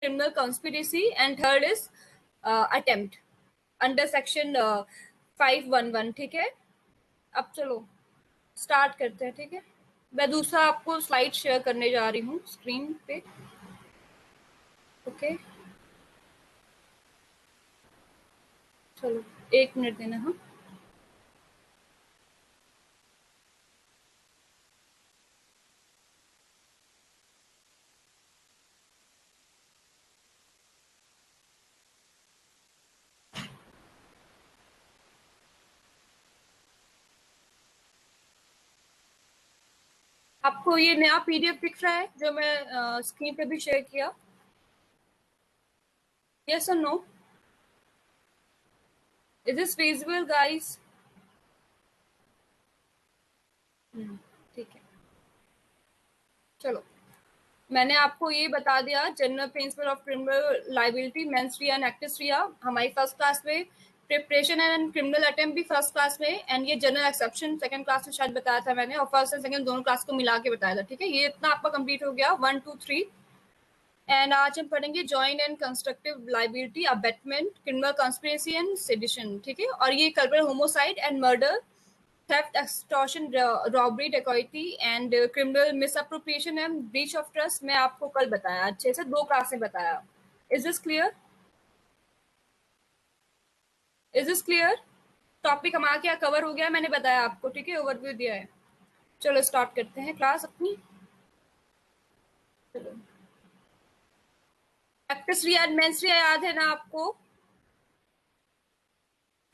criminal conspiracy, and third is attempt under section 511. ठीक है, अब चलो स्टार्ट करते हैं। ठीक है, मैं दूसरा आपको स्लाइड शेयर करने जा रही हूँ स्क्रीन पे। ओके, चलो 1 मिनट देना। हाँ, आपको ये नया पीडीएफ दिख रहा है जो मैं स्क्रीन पे भी शेयर किया? यस और no? Is this visible guys? ठीक है, चलो मैंने आपको ये बता दिया general principle of criminal liability, mens rea and actus reus हमारी फर्स्ट क्लास में, प्रिपरेशन एंड क्रिमिनल अटेम्प्ट भी फर्स्ट क्लास में, एंड ये जनरल एक्सेप्शन सेकंड क्लास में शायद बताया था मैंने, और फर्स्ट एंड सेकंड दोनों क्लास को मिला के बताया था। ठीक है, ये इतना आपका कंप्लीट हो गया 1 2 3। एंड आज हम पढ़ेंगे joint and constructive liability, abetment, criminal conspiracy and sedition. ठीक है, और ये culpable homicide and murder, theft, extortion, robbery, डकैती and criminal misappropriation and breach of trust मैं आपको कल बताया, अच्छे से 2 क्लास में बताया। Is this clear? Is this clear? Topic हमारा क्या कवर हो गया मैंने बताया आपको। ठीक है, ओवरव्यू दिया है। चलो स्टार्ट करते हैं क्लास अपनी। चलो, एक्ट्रेस रिया मेंस रिया याद है ना आपको?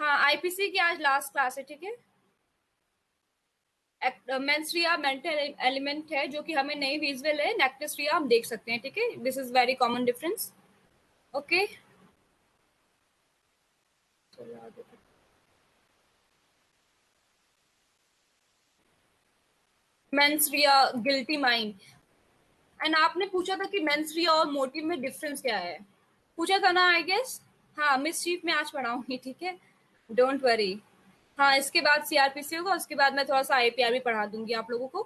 हाँ, आईपीसी की आज लास्ट क्लास है। ठीक है, मेंस्ट्रिया मेंटल एलिमेंट है जो कि हमें नहीं विजुअल है, नेक्टेस्ट्रिया हम देख सकते हैं। ठीक है, this is very common difference. Okay, चलो आगे। मेंस्ट्रिया गिल्टी माइंड, एंड आपने पूछा था कि मेंस्ट्रिया और मोटिव में डिफरेंस क्या है, पूछा था ना आई गेस। हाँ, मिस चीफ में आज पढ़ाऊंगी। ठीक है, डोंट वरी। हाँ, इसके बाद सीआरपीसी होगा, उसके बाद मैं थोड़ा सा आईपीआर भी पढ़ा दूंगी आप लोगों को।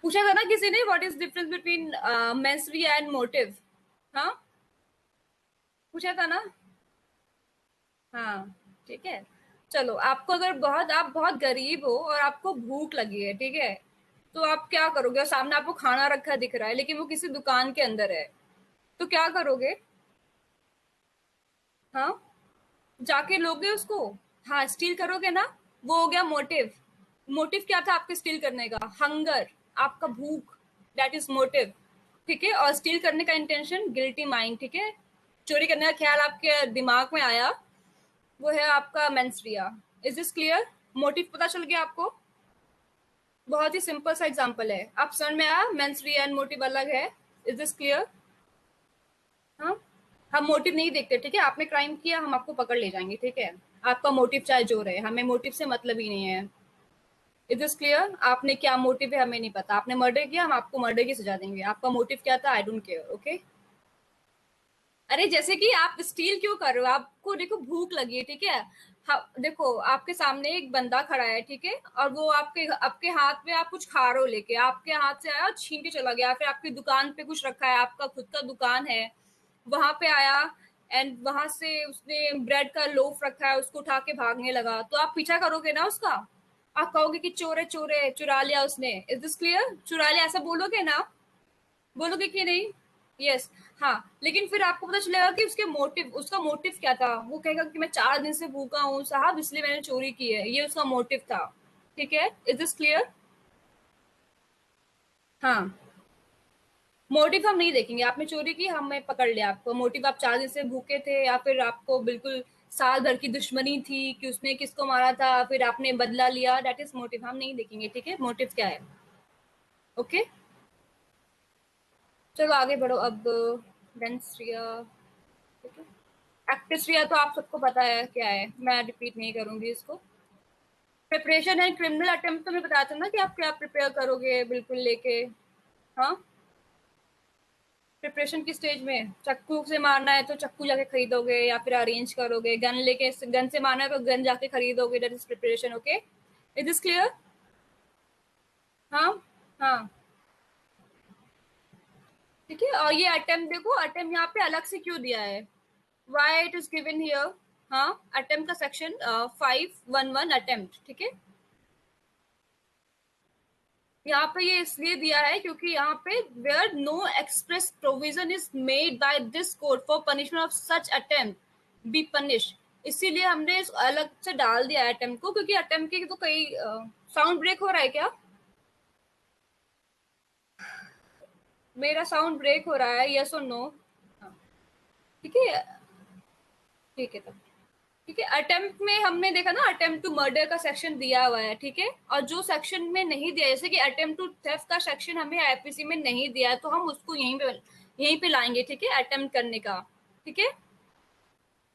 पूछा था ना किसी ने what is difference between mens rea and motive? हाँ, पूछा था ना? हाँ, ठीक है। चलो, आपको अगर आप बहुत गरीब हो और आपको भूख लगी है, ठीक है, तो आप क्या करोगे? और सामने आपको खाना रखा दिख रहा है लेकिन वो किसी दुकान के अंदर है, तो क्या करोगे? हाँ, जाके लोगे उसको? हाँ, स्टील करोगे ना? वो हो गया मोटिव। मोटिव क्या था आपके स्टील करने का? हंगर, आपका भूख, दैट इज मोटिव। ठीक है, और स्टील करने का इंटेंशन गिल्टी माइंड। ठीक है, चोरी करने का ख्याल आपके दिमाग में आया, वो है आपका mens rea. Is this clear? Motive पता चल गया आपको? बहुत ही सिंपल सा एग्जांपल है, आप समझ में आया मेंस्ट्रिया एंड मोटिव अलग है। Is this clear? हाँ, हम मोटिव नहीं देखते। ठीक है, आपने क्राइम किया, हम आपको पकड़ ले जाएंगे। ठीक है, आपका मोटिव चाहे जो रहे, हमें मोटिव से मतलब ही नहीं है। Is this clear? आपने क्या मोटिव है हमें नहीं पता, आपने मर्डर किया, हम आपको मर्डर की सजा देंगे। आपका मोटिव क्या था, आई डोंट केयर। ओके, अरे जैसे कि आप स्टील क्यों कर रहे हो? आपको देखो भूख लगी है, ठीक है। देखो आपके सामने एक बंदा खड़ा है, ठीक है, और वो आपके आपके हाथ में आप कुछ खा रहे हो लेके, आपके हाथ से आया और छीन के चला गया। फिर आपकी दुकान पे कुछ रखा है, आपका खुद का दुकान है, वहां पे आया एंड वहां से उसने ब्रेड का लोफ रखा है, उसको उठा के भागने लगा, तो आप पीछा करोगे ना उसका? आप कहोगे कि चोर है, चुरा लिया उसने। Is this clear? चुरा लिया ऐसा बोलोगे ना? बोलोगे कि नहीं? यस। हाँ, लेकिन फिर आपको पता चलेगा कि उसका मोटिव क्या था। वो कहेगा कि मैं 4 दिन से भूखा हूँ साहब, इसलिए मैंने चोरी की है, ये उसका मोटिव था। ठीक है, इज दिस क्लियर? हाँ, मोटिव हम नहीं देखेंगे। आपने चोरी की, हमें पकड़ लिया आपको, मोटिव आप 4 दिन से भूखे थे या फिर आपको बिल्कुल साल भर की दुश्मनी थी कि उसने किसको मारा था, फिर आपने बदला लिया, दैट इज मोटिव, हम नहीं देखेंगे। ठीक है, मोटिव क्या है। ओके, चलो आगे बढ़ो अब। डेंसरिया, ठीक है। एक्टिस्ट्रिया तो आप सबको पता है क्या है, मैं रिपीट नहीं करूंगी इसको। प्रिपरेशन एंड क्रिमिनल अटेम्प्ट तो मैं बताया था ना कि आप क्या प्रिपेयर करोगे बिल्कुल लेके। हाँ, प्रिपरेशन की स्टेज में चाकू से मारना है तो चाकू जाके खरीदोगे या फिर अरेंज करोगे, गन लेके गन से मारना है तो गन जाके खरीदोगे, that is preparation. Okay, is this clear? हाँ, हाँ, ठीक है। और ये अटेम्प्ट देखो, अटेम्प्ट यहाँ पे अलग से क्यों दिया है, why it is given here. हाँ, अटेम्प्ट का सेक्शन 511 अटेम्प्ट, ठीक है। यहाँ पे ये इसलिए दिया है क्योंकि यहाँ पे where no express provision is made by this code for punishment of such attempt be punish, इसीलिए हमने इस अलग से डाल दिया अटेम्प्ट को, क्योंकि अटेम्प्ट के तो कई साउंड ब्रेक हो रहा है क्या, मेरा साउंड ब्रेक हो रहा है, यस और नो। ठीक है, ठीक है तब, ठीक है। अटेम्प्ट में हमने देखा ना, अटेम्प्ट टू मर्डर का सेक्शन दिया हुआ है, ठीक है। और जो सेक्शन में नहीं दिया, जैसे कि अटेम्प्ट टू थेफ्ट का सेक्शन हमें आईपीसी में नहीं दिया है, तो हम उसको यहीं पे लाएंगे, ठीक है, अटेम्प्ट करने का, ठीक है।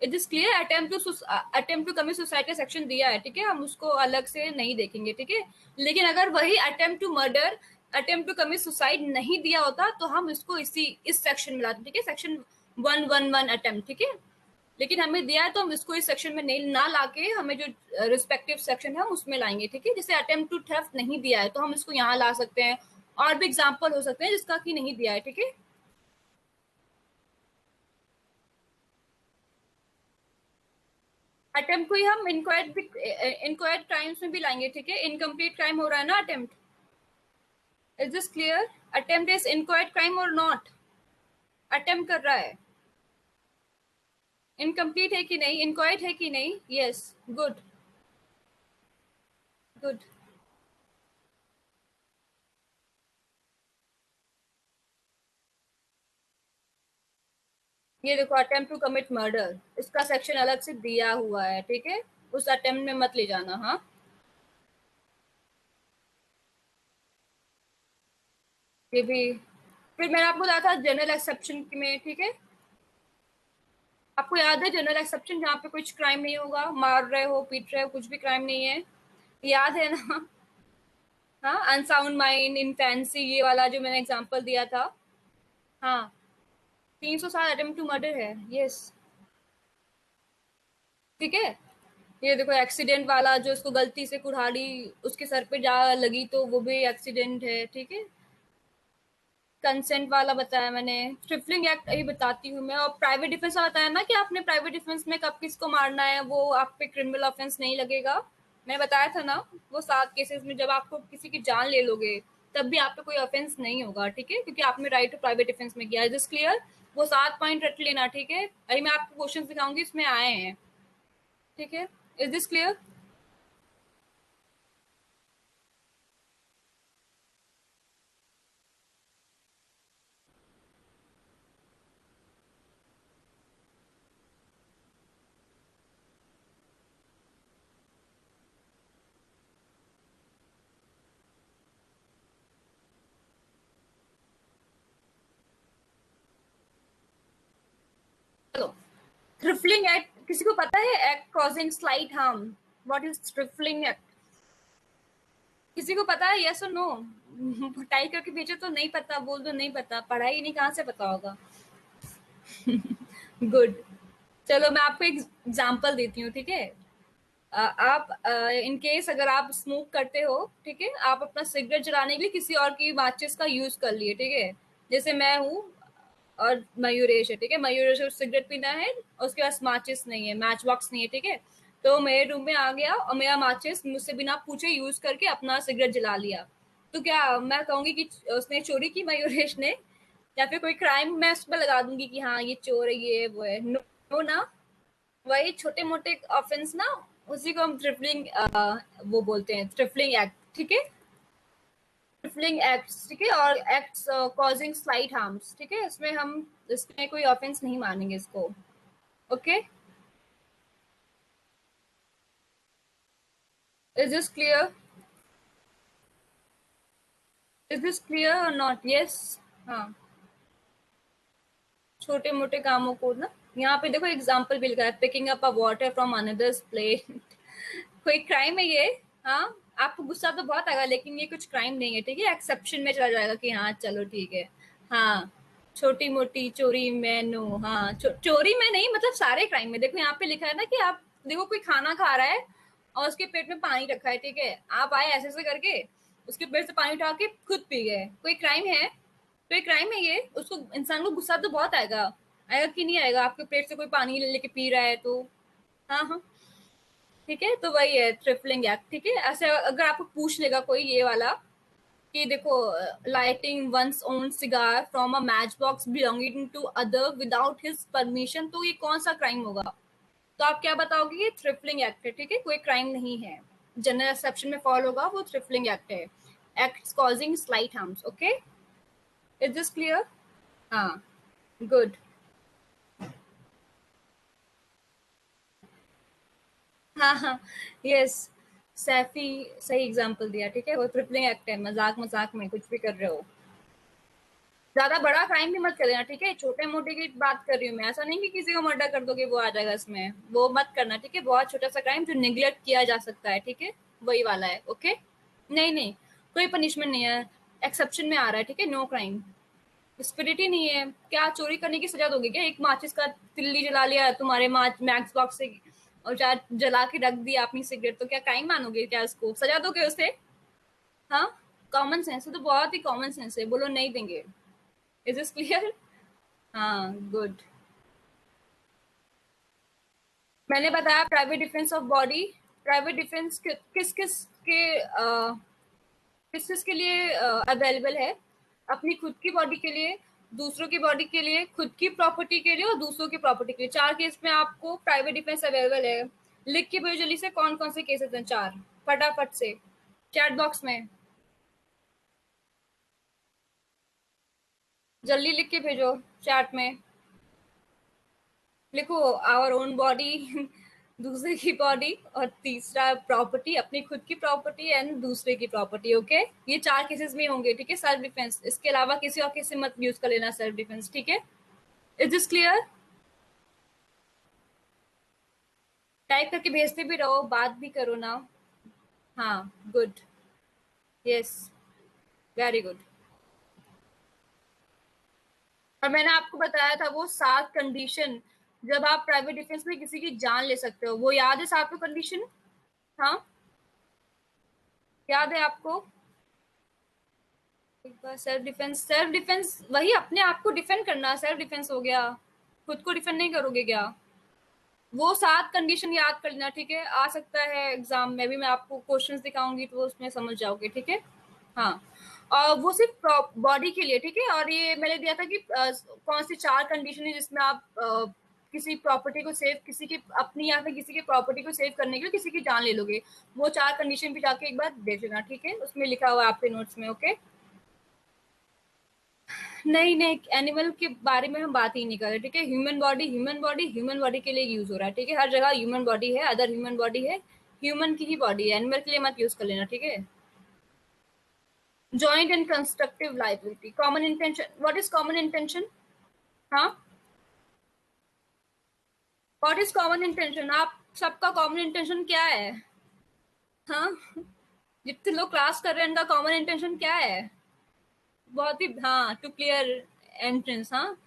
It is clear, attempt to commit suicide section दिया है, ठीक है, हम उसको अलग से नहीं देखेंगे, ठीक है। लेकिन अगर वही attempt to murder, attempt to commit suicide नहीं दिया होता, तो हम इसको इस सेक्शन में लाते, ठीक है, सेक्शन 111 अटेम्प्ट, ठीक है। लेकिन हमें दिया है तो हम इसको इस सेक्शन में नहीं ना लाके हमें जो रिस्पेक्टिव सेक्शन है हम उसमें लाएंगे, ठीक है। जैसे अटेम्प्ट टू थेफ्ट नहीं दिया है तो हम इसको यहाँ ला सकते हैं, और भी एग्जाम्पल हो सकते हैं जिसका कि नहीं दिया है, ठीक है। अटेम्प्ट को ही हम इंक्वायर्ड क्राइम्स में भी लाएंगे, ठीक है। इनकम्प्लीट क्राइम हो रहा है ना attempt, is this clear, attempt is inquired crime और नॉट, अटेम्प्ट कर रहा है, इनकम्प्लीट है कि नहीं, इंक्वायर्ड है कि नहीं, यस, गुड, गुड। ये देखो, अटेम्प्ट टू कमिट मर्डर, इसका सेक्शन अलग से दिया हुआ है, ठीक है, उस अटेम्प्ट में मत ले जाना, हाँ। ये भी, फिर मैंने आपको बताया था जनरल एक्सेप्शन में, ठीक है। आपको याद है जनरल एक्सेप्शन, जहाँ पे कुछ क्राइम नहीं होगा, मार रहे हो पीट रहे हो कुछ भी क्राइम नहीं है, याद है ना। हाँ, अनसाउंड माइंड, इनफेंसी, ये वाला जो मैंने एग्जांपल दिया था। हाँ, 307 अटेम्प्ट टू मर्डर है, यस, ठीक है। ये देखो एक्सीडेंट वाला, जो इसको गलती से कुल्हाड़ी उसके सर पे जा लगी तो वो भी एक्सीडेंट है, ठीक है। कंसेंट वाला बताया मैंने, ट्रिफलिंग एक्ट अभी बताती हूँ मैं, और प्राइवेट डिफेंस का बताया ना कि आपने प्राइवेट डिफेंस में कब किसको मारना है, वो आप पे क्रिमिनल ऑफेंस नहीं लगेगा, मैंने बताया था ना। वो 7 केसेस में जब आपको किसी की जान ले लोगे तब भी आप पे कोई ऑफेंस नहीं होगा, ठीक है, क्योंकि आपने राइट टू प्राइवेट डिफेंस में किया है, दिस क्लियर। वो 7 पॉइंट रट लेना, ठीक है, अभी मैं आपको क्वेश्चन दिखाऊंगी, इसमें आए हैं, ठीक है, इज दिस क्लियर। चलो, थ्रिफलिंग एक्ट किसी को पता है, act causing slight harm, what is trifling act, किसी को पता है, यस और नो। पढ़ाई करके भेजो तो नहीं पता बोल दो, नहीं पता, पढ़ाई नहीं कहाँ से पता होगा। गुड। चलो मैं आपको एक एग्जांपल देती हूँ, ठीक है। आप इन केस अगर आप स्मोक करते हो, ठीक है, आप अपना सिगरेट जलाने के लिए किसी और की माचिस का यूज कर लिए, ठीक है, जैसे मैं हूँ और मयूरेश है, ठीक है, मयूरेश को सिगरेट पीना है और उसके पास माचिस नहीं है, मैच बॉक्स नहीं है, ठीक है, तो मेरे रूम में आ गया और मेरा माचिस मुझसे बिना पूछे यूज करके अपना सिगरेट जला लिया, तो क्या मैं कहूंगी कि उसने चोरी की, मयूरेश ने, या फिर कोई क्राइम मैं उस पर लगा दूंगी कि हाँ ये चोर है, ये वो है, नो, नो ना। वही छोटे मोटे ऑफेंस ना, उसी को हम ट्रिपलिंग वो बोलते हैं, ट्रिपलिंग एक्ट, ठीक है, ट्रिपलिंग एक्ट, ठीक है, और एक्ट्स कॉजिंग स्लाइट हार्म्स, ठीक है, इसमें कोई ऑफेंस नहीं मानेंगे इसको, okay. Is this clear, is this clear और नॉट, यस। हाँ, छोटे मोटे कामों को ना, यहाँ पे देखो एग्जाम्पल भी लिखा है, picking up a water from another's plate, कोई क्राइम है ये, हाँ। आपको गुस्सा तो बहुत आएगा लेकिन ये कुछ क्राइम नहीं है, ठीक है, एक्सेप्शन में चला जाएगा कि हाँ चलो ठीक है। हाँ, छोटी मोटी चोरी में नो, हाँ, चोरी में नहीं, मतलब सारे क्राइम में, देखो यहाँ पे लिखा है ना कि आप देखो कोई खाना खा रहा है और उसके पेट में पानी रखा है, ठीक है, आप आए ऐसे ऐसे करके उसके पेट से पानी उठा के खुद पी गए, कोई क्राइम है, तो ये क्राइम है ये। उसको, इंसान को गुस्सा तो बहुत आएगा, आएगा कि नहीं आएगा? आपके प्लेट से कोई पानी लेके पी रहा है तो। हाँ हाँ, ठीक है, तो वही है ट्रिफलिंग एक्ट। ठीक है, ऐसे अगर आपको पूछ लेगा कोई ये वाला कि देखो, lighting one's own cigar from a match box belonging to other without his permission, तो ये कौन सा क्राइम होगा? तो आप क्या बताओगे? ये थ्रिफलिंग एक्ट है। ठीक है, कोई क्राइम नहीं है, जनरल एक्सेप्शन में फॉल होगा, वो थ्रिफलिंग एक्ट है। Acts causing slight harms. Okay, is this clear? हाँ, गुड। हाँ हाँ, यस, सैफी सही एग्जांपल दिया। ठीक है, वो ट्रिपलिंग एक्ट है, मजाक मजाक में कुछ भी कर रहे हो। ज्यादा बड़ा क्राइम भी मत कर देना, ठीक है? छोटे मोटे की बात कर रही हूँ मैं, ऐसा नहीं कि किसी को मर्डर कर दोगे वो आ जाएगा इसमें, वो मत करना। ठीक है, बहुत छोटा सा क्राइम जो निग्लेक्ट किया जा सकता है, ठीक है, वही वाला है। ओके, नहीं नहीं, कोई पनिशमेंट नहीं है, एक्सेप्शन में आ रहा है। ठीक है, नो क्राइम, स्पिरिट ही नहीं है। क्या चोरी करने की सजा दोगे क्या? एक माचिस का तिल्ली जला लिया तुम्हारे मैक्स बॉक्स से, और चार जला के रख दिया अपनी सिगरेट, तो क्या क्राइम मानोगे क्या? उसको सजा दोगे उसे? हाँ, कॉमन सेंस है तो, बहुत ही कॉमन सेंस है, बोलो नहीं देंगे। Is is clear? हाँ, गुड। मैंने बताया private defence of body. Private defence किस किस के किस किस के लिए अवेलेबल है? अपनी खुद की बॉडी के लिए, दूसरों की बॉडी के लिए, खुद की प्रॉपर्टी के लिए और दूसरों की प्रॉपर्टी के लिए। चार केस में आपको प्राइवेट डिफेंस अवेलेबल है। लिख के भेजो जल्दी से, कौन कौन से केसेस हैं चार, फटाफट से चैट बॉक्स में जल्दी लिख के भेजो चैट में। लिखो आवर ओन बॉडी, दूसरे की बॉडी, और तीसरा प्रॉपर्टी, अपनी खुद की प्रॉपर्टी एंड दूसरे की प्रॉपर्टी। ओके, ये चार केसेस में होंगे। ठीक है, सेल्फ डिफेंस, इसके अलावा किसी और केस से मत यूज कर लेना सेल्फ डिफेंस। ठीक है, इज दिस क्लियर? टाइप करके भेजते भी रहो, बात भी करो ना। हाँ, गुड, यस, वेरी गुड। और मैंने आपको बताया था वो 7 कंडीशन, जब आप प्राइवेट डिफेंस में किसी की जान ले सकते हो, वो याद है 7 कंडीशन? हाँ, याद है आपको? एक बार सेल्फ डिफेंस, सेल्फ डिफेंस वही अपने आप को डिफेंड करना, सेल्फ डिफेंस हो गया। खुद को डिफेंड नहीं करोगे क्या? वो 7 कंडीशन याद कर लेना। ठीक है, आ सकता है एग्जाम में भी, मैं आपको क्वेश्चंस दिखाऊंगी तो उसमें समझ जाओगे। ठीक है, हाँ। और वो सिर्फ बॉडी के लिए। ठीक है, और ये मैंने दिया था कि कौन सी 4 कंडीशन है जिसमें आप किसी प्रॉपर्टी को सेव, किसी की अपनी या फिर किसी की प्रॉपर्टी को सेव करने के लिए किसी की जान ले लोगे। वो 4 कंडीशन भी जाके एक बार देख लेना। ठीक है, उसमें लिखा हुआ है आपके नोट्स में। ओके, नहीं नहीं, एनिमल के बारे में हम बात ही नहीं कर रहे। ठीक है, human body, human body human body के लिए यूज हो रहा है। ठीक है, हर जगह ह्यूमन बॉडी है, अदर ह्यूमन बॉडी है, ह्यूमन की ही बॉडी है, एनिमल के लिए मत यूज कर लेना। ठीक है, joint and constructive liability, common intention, what is common intention? हाँ, व्हाट इज कॉमन इंटेंशन? आप सबका कॉमन इंटेंशन क्या है? हाँ, जितने लोग क्लास कर रहे हैं उनका कॉमन इंटेंशन क्या है? बहुत ही, हाँ, टू क्लियर एंट्रेंस। हाँ,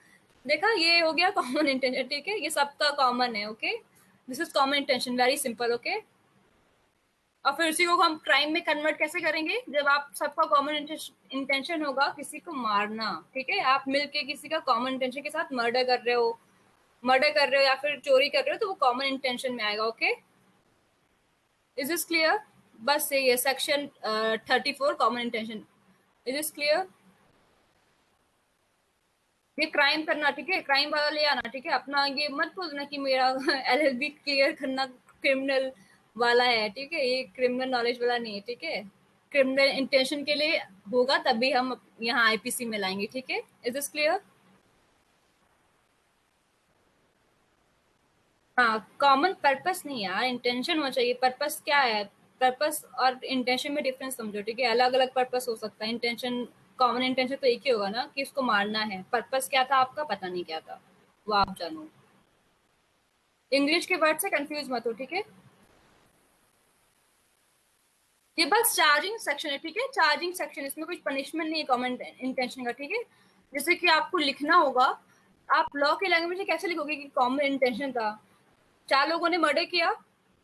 देखा, ये हो गया कॉमन इंटेंशन। ठीक है, ये सबका कॉमन है। Okay, this is common intention, very simple. Okay, और फिर उसी को हम क्राइम में कन्वर्ट कैसे करेंगे? जब आप सबका कॉमन इंटेंशन होगा किसी को मारना। ठीक है, आप मिलके किसी का कॉमन इंटेंशन के साथ मर्डर कर रहे हो, मर्डर कर रहे हो या फिर चोरी कर रहे हो, तो वो कॉमन इंटेंशन में आएगा। Okay, is this clear? बस ये section 34, common intention. Is this clear? ये क्राइम करना, ठीक है, क्राइम वाला ले आना। ठीक है, अपना ये मत बोलना कि मेरा एलएलबी क्लियर करना क्रिमिनल वाला है। ठीक है, ये क्रिमिनल नॉलेज वाला नहीं है। ठीक है, क्रिमिनल इंटेंशन के लिए होगा तभी हम यहाँ आईपीसी में लाएंगे। ठीक है, इज दिस क्लियर? हाँ, कॉमन पर्पस नहीं यार, इंटेंशन होना चाहिए। पर्पस क्या है? पर्पस और इंटेंशन में डिफरेंस समझो। ठीक है, अलग अलग पर्पस हो सकता है। इंटेंशन, कॉमन इंटेंशन तो एक ही होगा ना कि इसको मारना है। पर्पस क्या था आपका, पता नहीं क्या था, वो आप जानो। इंग्लिश के वर्ड से कंफ्यूज मत हो। ठीक है, ये बस चार्जिंग सेक्शन है। ठीक है, चार्जिंग सेक्शन, इसमें कुछ पनिशमेंट नहीं है कॉमन इंटेंशन का। ठीक है, जैसे कि आपको लिखना होगा, आप लॉ के लैंग्वेज में कैसे लिखोगे कि कॉमन इंटेंशन था? 4 लोगों ने मर्डर किया,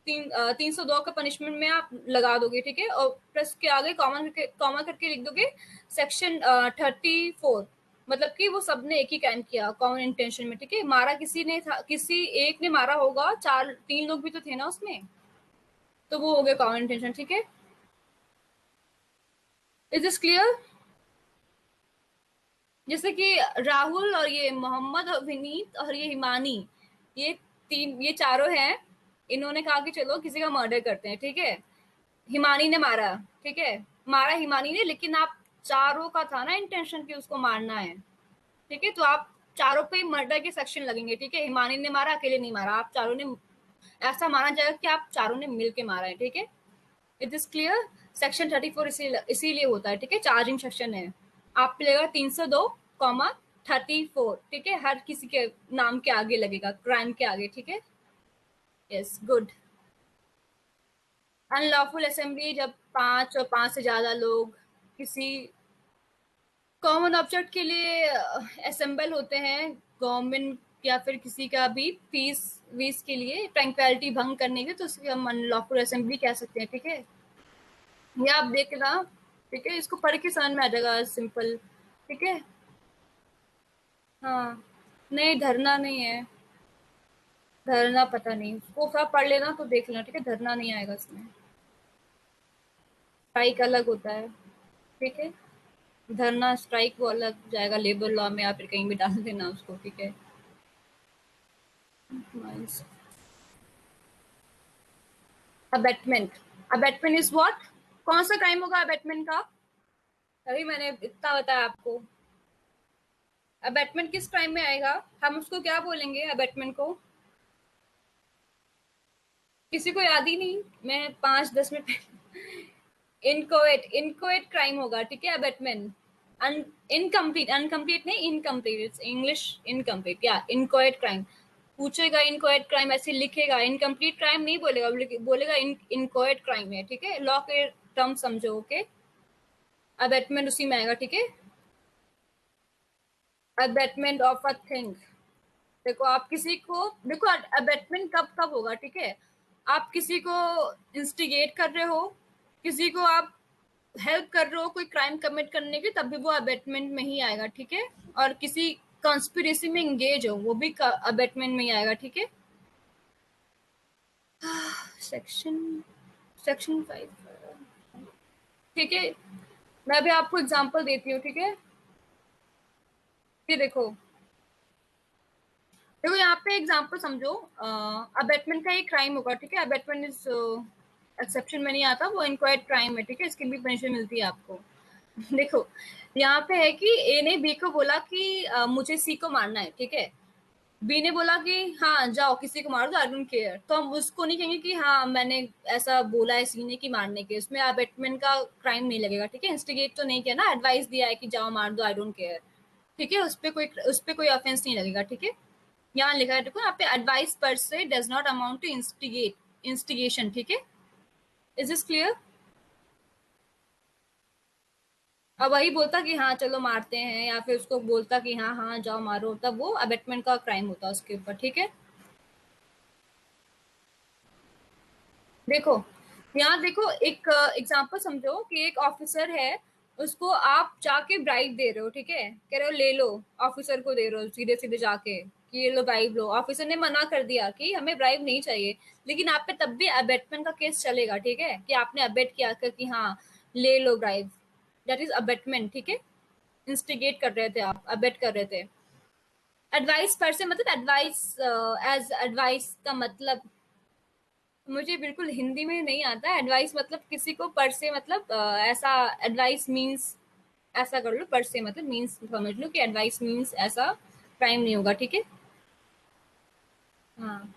302 का पनिशमेंट में आप लगा दोगे। ठीक है, और प्लस के आगे कॉमन करके लिख दोगे सेक्शन 34, मतलब कि वो सबने एक ही क्राइम किया कॉमन इंटेंशन में, ठीक है। मारा किसी ने था, किसी एक ने मारा होगा, चार तीन लोग भी तो थे ना उसमें, तो वो हो गया कॉमन इंटेंशन, ठीक है। Is this clear? जैसे कि राहुल और ये मोहम्मद और विनीत और ये हिमानी, ये तीन, ये चारों हैं। इन्होंने कहा कि चलो किसी का मर्डर करते हैं, ठीक है। हिमानी ने मारा, ठीक है, मारा हिमानी ने, लेकिन आप चारों का था ना इंटेंशन कि उसको मारना है, ठीक है। तो आप चारों पे मर्डर के सेक्शन लगेंगे, ठीक है। हिमानी ने मारा, अकेले नहीं मारा, आप चारों ने, ऐसा माना जाएगा कि आप चारों ने मिलके मारा है, ठीक है। It is clear? सेक्शन 34 इसीलिए होता है, ठीक है, चार्जिंग सेक्शन है। आप पे लगेगा 302, 34, ठीक है, हर किसी के नाम के आगे लगेगा, क्राइम के आगे, ठीक है। Yes, good. अनलॉफुल असेंबली, जब पांच और पांच से ज्यादा लोग किसी कॉमन ऑब्जेक्ट के लिए असेंबल होते हैं, गवर्नमेंट या फिर किसी का भी पीस वीस के लिए, ट्रैंक्विलिटी भंग करने के, तो उसकी हम अनलॉफुल असेंबली कह सकते हैं, ठीक है। ये आप देखना, ठीक है, इसको पढ़ के समझ में आ जाएगा, सिंपल, ठीक है। हाँ, नहीं धरना नहीं है, धरना पता नहीं, उसको थोड़ा पढ़ लेना तो देख लेना, ठीक है, धरना नहीं आएगा इसमें। स्ट्राइक अलग होता है, ठीक है। धरना स्ट्राइक वो अलग जाएगा, लेबर लॉ में या फिर कहीं भी डाल देना उसको, ठीक है। Abetment, abetment is what? कौन सा क्राइम होगा अबेटमेंट का? अभी मैंने इतना बताया आपको। अबेटमेंट किस क्राइम में आएगा? हम उसको क्या बोलेंगे अबेटमेंट को? किसी को याद ही नहीं, मैं 5-10 मिनट इनकोएट, इनकोएट क्राइम होगा, ठीक है, अबेटमेंट। इनकम्प्लीट, अनकम्प्लीट नहीं, इनकम्प्लीट, इट्स इंग्लिश, इनकम्प्लीट या इनकोएट क्राइम। पूछेगा इनकोएट क्राइम, ऐसे लिखेगा, इनकम्प्लीट क्राइम नहीं बोलेगा, बोलेगा इनकोएट क्राइम है, ठीक है। लॉ के टर्म समझो, ओके। अबेटमेंट उसी में आएगा, ठीक है। अबेटमेंट ऑफ अ थिंग, देखो आप किसी को, देखो अबेटमेंट कब कब होगा, ठीक है। आप किसी को इंस्टिगेट कर रहे हो, किसी को आप हेल्प कर रहे हो कोई क्राइम कमिट करने की, तब भी वो अबेटमेंट में ही आएगा, ठीक है। और किसी कॉन्स्पिरेसी में इंगेज हो, वो भी अबेटमेंट में ही आएगा, ठीक है। सेक्शन सेक्शन 5, ठीक है। मैं भी आपको एग्जांपल देती हूँ, ठीक है। ये देखो, देखो यहाँ पे एग्जांपल समझो, अबेटमेंट का एक क्राइम होगा, ठीक है। अबेटमेंट इज एक्सेप्शन में नहीं आता, वो इनक्वायर्ड क्राइम है, ठीक है, इसकी भी पनिशमेंट मिलती है आपको। देखो, यहाँ पे है कि ए ने बी को बोला कि मुझे सी को मारना है, ठीक है। बी ने बोला कि हाँ जाओ किसी को मारो, तो आई डोंट केयर, तो हम उसको नहीं कहेंगे कि हाँ मैंने ऐसा बोला है सी ने कि मारने के, उसमें अबेटमेंट का क्राइम नहीं लगेगा, ठीक है। इंस्टिगेट तो नहीं किया ना, एडवाइस दिया है कि जाओ मार दो, आई डोंट केयर, ठीक है, उस पे कोई ऑफेंस नहीं लगेगा, ठीक है। यहाँ लिखा है, देखो यहाँ पे, एडवाइस पर से does not amount to instigation, ठीक है। Is this clear? अब वही बोलता कि हाँ चलो मारते हैं, या फिर उसको बोलता कि हाँ हाँ जाओ मारो, तब वो अबेटमेंट का क्राइम होता है उसके ऊपर, ठीक है। देखो, यहाँ देखो, एक एग्जांपल समझो कि एक ऑफिसर है, उसको आप जाके ब्राइब दे रहे हो, ठीक है, कह रहे हो ले लो, ऑफिसर को दे रहे हो सीधे सीधे जाके कि ये लो ब्राइब लो, ऑफिसर ने मना कर दिया कि हमें ब्राइब नहीं चाहिए, लेकिन आप पे तब भी अबेटमेंट का केस चलेगा, ठीक है, कि आपने अबेट किया कर कि हाँ ले लो ब्राइब, दैट इज अबेटमेंट, ठीक है। इंस्टिगेट कर रहे थे आप, अबेट कर रहे थे। एडवाइस पर से मतलब एडवाइस, एज एडवाइस का मतलब, मुझे बिल्कुल हिंदी में नहीं आता। एडवाइस मतलब किसी को पर से, मतलब ऐसा, एडवाइस मीन्स, ऐसा कर लो, पर से मतलब मीन्स समझ लो कि एडवाइस मीन्स ऐसा क्राइम नहीं होगा, ठीक है। हाँ,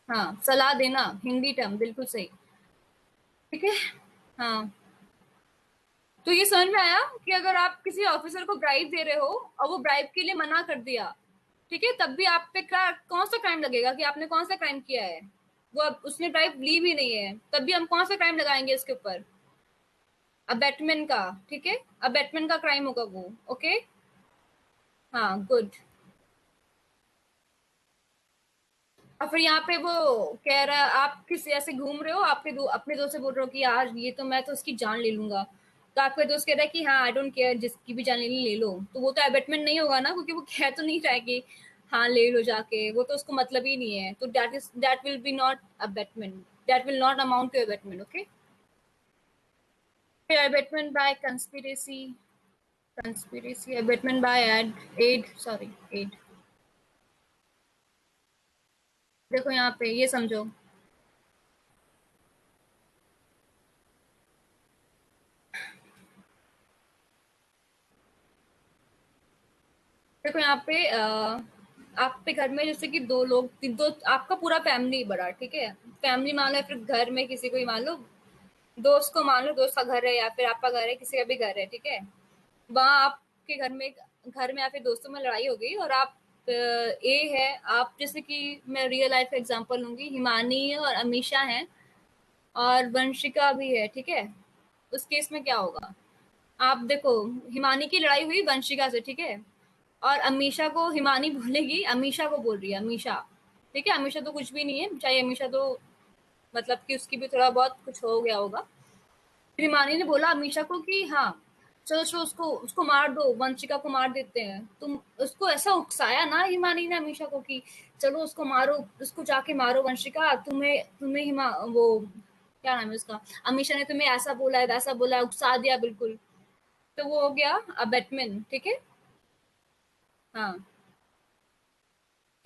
हाँ, सलाह देना, हिंदी टर्म, बिल्कुल सही, ठीक है। हाँ, तो ये समझ में आया कि अगर आप किसी ऑफिसर को ब्राइब दे रहे हो और वो ब्राइब के लिए मना कर दिया, ठीक है, तब भी आप पे कौन सा क्राइम लगेगा कि आपने कौन सा क्राइम किया है। वो अब उसने ब्राइब ली भी नहीं है, तब भी हम कौन सा क्राइम लगाएंगे इसके ऊपर? अबेटमेंट का, ठीक है, अबेटमेंट का क्राइम होगा वो, ओके। हाँ, गुड। और फिर यहाँ पे वो कह रहा है, आप किसी ऐसे घूम रहे हो, अपने दोस्त से बोल रहे हो कि यार ये तो मैं तो उसकी जान ले लूंगा, तो आपका दोस्त कहता है कि हाँ आई डोंट केयर, जिसकी भी जान लेनी ले लो, तो वो तो अबेटमेंट नहीं होगा ना, क्योंकि वो कह तो नहीं रहा है कि हाँ ले लो जाके, वो तो उसको मतलब ही नहीं है, तो that will be not abetment, that will not amount to abetment. Okay, फिर abetment by conspiracy, conspiracy abetment by aid, sorry aid. देखो यहाँ पे ये समझो, देखो यहाँ पे आपके घर में जैसे कि दो लोग, दो, आपका पूरा फैमिली बड़ा, ठीक है, फैमिली मान लो, या फिर घर में किसी को ही मान लो, दोस्त को मान लो, दोस्त का घर है या फिर आपका घर है, किसी का भी घर है, ठीक है, वहां आपके घर में या फिर दोस्तों में लड़ाई हो गई, और आप ए है, आप जैसे कि मैं रियल लाइफ एग्जांपल लूंगी, हिमानी और अमीषा हैं और वंशिका भी है, ठीक है, उस केस में क्या होगा, आप देखो, हिमानी की लड़ाई हुई वंशिका से, ठीक है, और अमीषा को हिमानी बोलेगी, अमीषा को बोल रही है अमीषा, ठीक है, अमीषा तो कुछ भी नहीं है, चाहे अमीषा तो मतलब कि उसकी भी थोड़ा बहुत कुछ हो गया होगा। फिर हिमानी ने बोला अमीषा को कि हाँ चलो चलो उसको उसको मार दो, वंशिका को मार देते हैं, तुम उसको ऐसा उकसाया ना हिमानी ने अमीषा को कि चलो उसको मारो, उसको जाके मारो वंशिका, तुम्हें तुम्हें वो क्या नाम है उसका, अमीषा ने तुम्हें ऐसा बोला है वैसा बोला है, उकसा दिया बिल्कुल, तो वो हो गया अबेटमेंट, ठीक है। हाँ,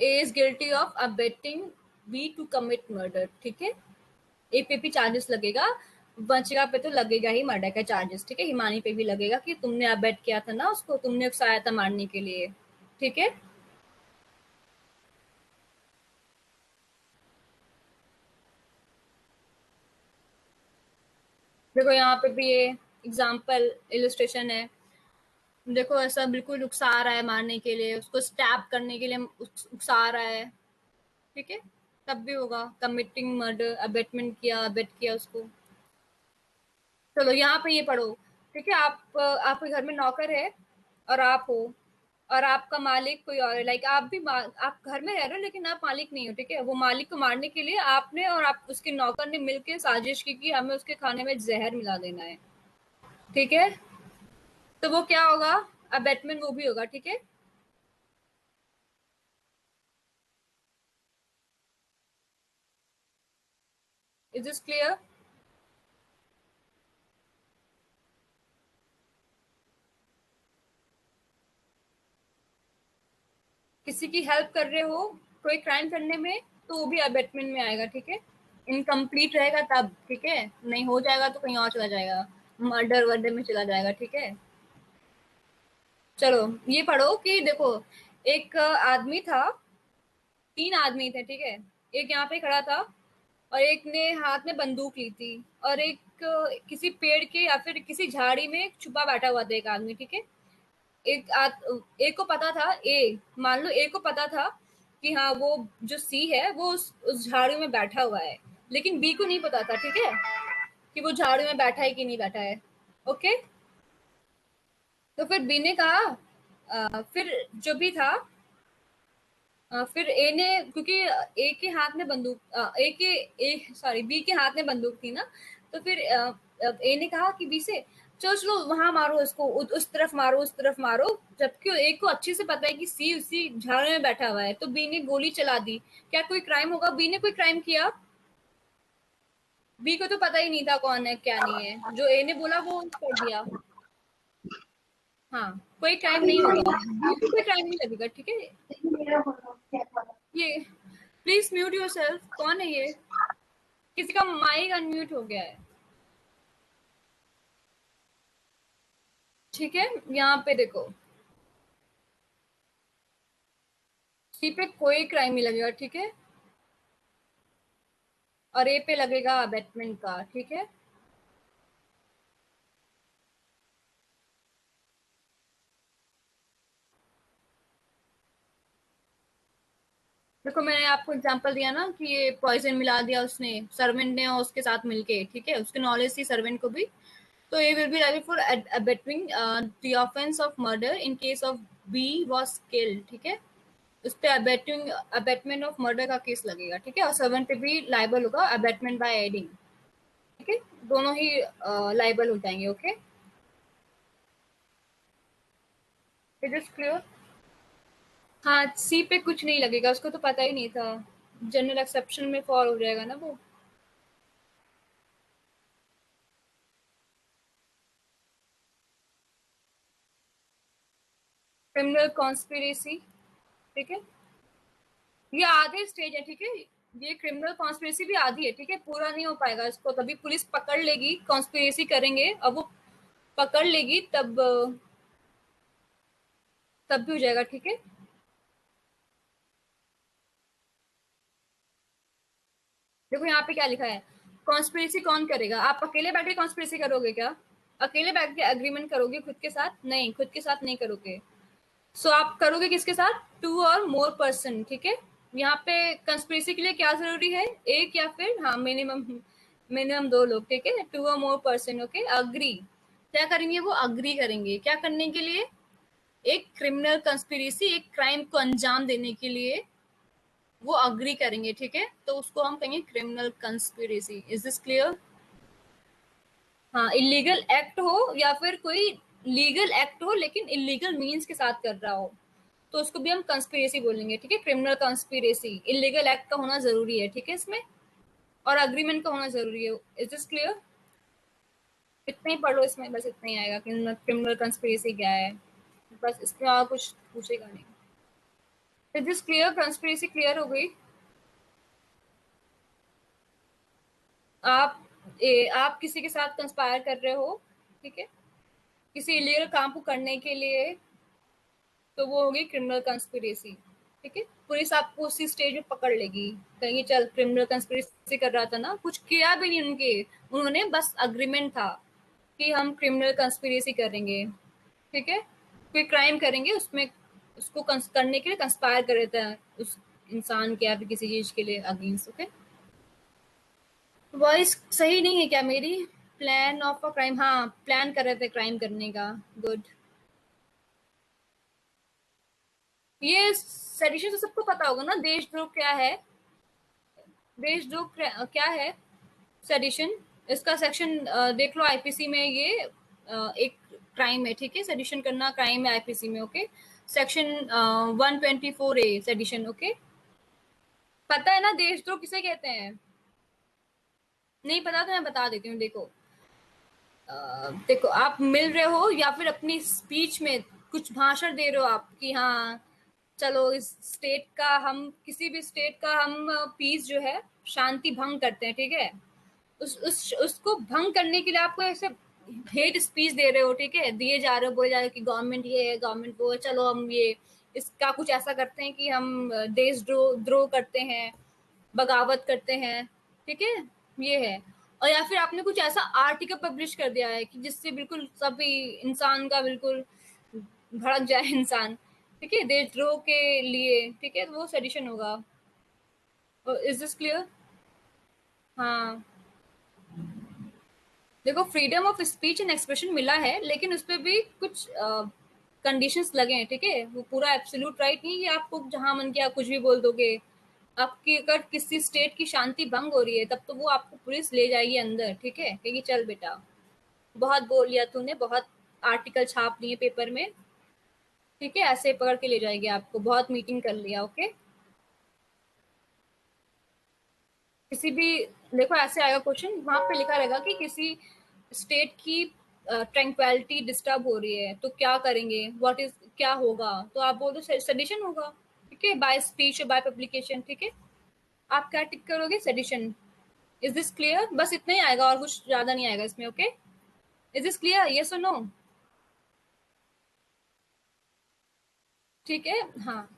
A is guilty of abetting B to commit murder, ठीक है, ए पे भी चार्जेस लगेगा, वंशिका पे तो लगेगा ही मर्डर का चार्जेस, ठीक है, हिमानी पे भी लगेगा कि तुमने अबेट किया था ना उसको, तुमने उकसाया था मारने के लिए, ठीक है। देखो यहाँ पे भी ये एग्जाम्पल इलिस्ट्रेशन है, देखो ऐसा बिल्कुल उकसा रहा है मारने के लिए, उसको स्टैप करने के लिए उकसा रहा है, ठीक है, तब भी होगा कमिटिंग मर्डर, अबेटमेंट किया, अबेट किया उसको। चलो यहाँ पे ये पढ़ो, ठीक है, आप आपके घर में नौकर है और आप हो, और आपका मालिक कोई और है, लाइक आप भी आप घर में रह रहे हो लेकिन आप मालिक नहीं हो, ठीक है, वो मालिक को मारने के लिए आपने और आप उसके नौकर ने मिलकर साजिश की कि हमें उसके खाने में जहर मिला देना है, ठीक है, तो वो क्या होगा, अबेटमेंट वो भी होगा, ठीक है। Is this clear? किसी की हेल्प कर रहे हो कोई क्राइम करने में, तो वो भी अबेटमेंट में आएगा, ठीक है, इनकम्प्लीट रहेगा तब, ठीक है, नहीं हो जाएगा तो कहीं और चला जाएगा, मर्डर वर्डर में चला जाएगा, ठीक है। चलो ये पढ़ो कि देखो, एक आदमी था, तीन आदमी थे, ठीक है, एक यहाँ पे खड़ा था, और एक ने हाथ में बंदूक ली थी, और एक किसी पेड़ के या फिर किसी झाड़ी में छुपा बैठा हुआ था एक आदमी, ठीक है, एक को पता था, ए मान लो ए को पता था कि हाँ वो जो सी है वो उस झाड़ू में बैठा हुआ है, लेकिन बी को नहीं पता था, ठीक है, कि वो झाड़ू में बैठा है कि नहीं बैठा है। ओके, तो फिर बी ने कहा, फिर जो भी था, फिर ए ने, क्योंकि ए के हाथ में बंदूक, ए के ए सॉरी बी के हाथ में बंदूक थी ना, तो फिर ए ने कहा कि बी से चलो चलो वहां मारो इसको, उस तरफ मारो, उस तरफ मारो, जबकि ए को अच्छे से पता है कि सी उसी झाड़े में बैठा हुआ है, तो बी ने गोली चला दी। क्या कोई क्राइम होगा? बी ने कोई क्राइम किया? बी को तो पता ही नहीं था कौन है क्या नहीं है, जो ए ने बोला वो कर दिया। हाँ, कोई क्राइम नहीं होगा, बी को कोई क्राइम नहीं लगेगा, ठीक है। ये प्लीज म्यूट योर सेल्फ, कौन है ये? किसी का माइक अनम्यूट हो गया है, ठीक है, यहाँ पे देखो, सी पे कोई क्राइम नहीं लगेगा, ठीक है, और ए पे लगेगा अबेटमेंट का, ठीक है। देखो मैंने आपको एग्जांपल दिया ना कि ये पॉइजन मिला दिया उसने, सर्वेंट ने और उसके साथ मिलके, ठीक है, उसके नॉलेज थी सर्वेंट को भी, तो ये will be liable for abetting the offence of murder in case of B was killed, ठीक है, उस पे अबेटिंग अबेटमेंट ऑफ मर्डर का केस लगेगा, ठीक है, और सर्वेंट पे भी लाइबल होगा अबेटमेंट बाय एडिंग, ठीक है, दोनों ही लाइबल हो जाएंगे। Okay, it is clear. हाँ, सी पे कुछ नहीं लगेगा, उसको तो पता ही नहीं था। जनरल एक्सेप्शन में फॉल हो जाएगा ना वो। क्रिमिनल कॉन्स्पिरेसी, ठीक है। ये आधे स्टेज है, ठीक है। ये क्रिमिनल कॉन्स्पिरेसी भी आधी है, ठीक है। पूरा नहीं हो पाएगा इसको, तभी पुलिस पकड़ लेगी, कॉन्स्पिरेसी करेंगे, अब वो पकड़ लेगी तब भी हो जाएगा, ठीक है। देखो यहाँ पे क्या लिखा है, कॉन्स्पिरेसी कौन करेगा? आप अकेले बैठ के कॉन्स्पिरेसी करोगे क्या? अकेले बैठ के एग्रीमेंट करोगे खुद के साथ? नहीं, खुद के साथ नहीं करोगे। सो आप करोगे किसके साथ? टू और मोर पर्सन, ठीक है। यहाँ पे कंस्पिरेसी के लिए क्या जरूरी है? एक या फिर हाँ मिनिमम, मिनिमम दो लोग, ठीक है। टू और मोर पर्सन, ओके। अग्री, क्या करेंगे? वो अग्री करेंगे क्या करने के लिए? एक क्रिमिनल कंस्पिरेसी, एक क्राइम को अंजाम देने के लिए वो अग्री करेंगे, ठीक है। तो उसको हम कहेंगे criminal conspiracy. Is this clear? हाँ, इलीगल एक्ट हो या फिर कोई लीगल एक्ट हो लेकिन इलीगल मीन्स के साथ कर रहा हो, तो उसको भी हम कंस्पिरेसी बोलेंगे, ठीक है। क्रिमिनल कंस्पिरेसी, इलीगल एक्ट का होना जरूरी है, ठीक है इसमें, और अग्रीमेंट का होना जरूरी है। Is this clear? इतना ही पढ़ लो, इसमें बस इतना ही आएगा कि क्रिमिनल कंस्पिरेसी क्या है। बस इसके अलावा कुछ पूछेगा नहीं। Is this clear? Conspiracy clear हो गई। आप किसी के साथ कंस्पायर कर रहे हो, ठीक है, किसी इलीगल काम को करने के लिए, तो वो होगी क्रिमिनल कंस्पिरेसी, ठीक है। पुलिस आपको उसी स्टेज में पकड़ लेगी, कहेंगे चल क्रिमिनल कंस्पिरेसी कर रहा था ना, कुछ किया भी नहीं उनके, उन्होंने बस अग्रीमेंट था कि हम क्रिमिनल कंस्पिरेसी करेंगे, ठीक है। कोई क्राइम करेंगे, उसमें उसको करने के लिए कंस्पायर कर देता है उस इंसान के या फिर किसी चीज के लिए अगेंस्ट, ओके। वॉइस सही नहीं है क्या मेरी? प्लान ऑफ अ क्राइम, हाँ प्लान कर रहे थे क्राइम करने का। गुड। ये सेडिशन तो सबको पता होगा ना, देशद्रोह क्या है? देशद्रोह क्या है? सेडिशन, इसका सेक्शन देख लो आईपीसी में, ये एक क्राइम है, ठीक है। सेडिशन करना क्राइम है आईपीसी में, okay. Section 124A sedition, okay. पता है ना देशद्रोह किसे कहते हैं? नहीं पता तो मैं बता देती हूँ, देखो। देखो, आप मिल रहे हो या फिर अपनी स्पीच में कुछ भाषण दे रहे हो आप कि हाँ चलो इस स्टेट का हम, किसी भी स्टेट का हम पीस जो है, शांति भंग करते हैं, ठीक है। उसको भंग करने के लिए आपको ऐसे हेट स्पीच दे रहे हो, ठीक है, दिए जा रहे हो, बोले जा रहे हो कि गवर्नमेंट ये है, गवर्नमेंट वो है, चलो हम ये इसका कुछ ऐसा करते हैं कि हम देशद्रोह द्रोह करते हैं, बगावत करते हैं, ठीक है, ये है। और या फिर आपने कुछ ऐसा आर्टिकल पब्लिश कर दिया है कि जिससे बिल्कुल सभी इंसान का बिल्कुल भड़क जाए इंसान, ठीक है, देशद्रोह के लिए, ठीक है, तो वो सेडिशन होगा। Is this clear? हाँ, देखो freedom of speech and expression मिला है, लेकिन उसपे भी कुछ कंडीशंस लगे हैं, ठीक है। वो पूरा एब्सोल्यूट राइट नहीं कि आपको जहां मन किया कुछ भी बोल दोगे। आपकी अगर किसी स्टेट की शांति भंग हो रही है तब तो वो आपको पुलिस ले जाएगी अंदर, ठीक है, कहेगी चल बेटा बहुत बोल लिया तूने, बहुत आर्टिकल छाप लिए पेपर में, ठीक है, ऐसे पकड़ के ले जाएगी आपको, बहुत मीटिंग कर लिया, ओके। किसी भी, देखो ऐसे आएगा क्वेश्चन, वहां पे लिखा रहेगा कि किसी स्टेट की ट्रैंक्विलिटी डिस्टर्ब हो रही है तो क्या करेंगे, व्हाट इज, क्या होगा, तो आप बोल दो सेडिशन होगा, ठीक है, बाय स्पीच बाय पब्लिकेशन, ठीक है। आप क्या टिक करोगे? सेडिशन। Is this clear? बस इतना ही आएगा और कुछ ज्यादा नहीं आएगा इसमें, okay. Is this clear? Yes और नो? ठीक है, हाँ।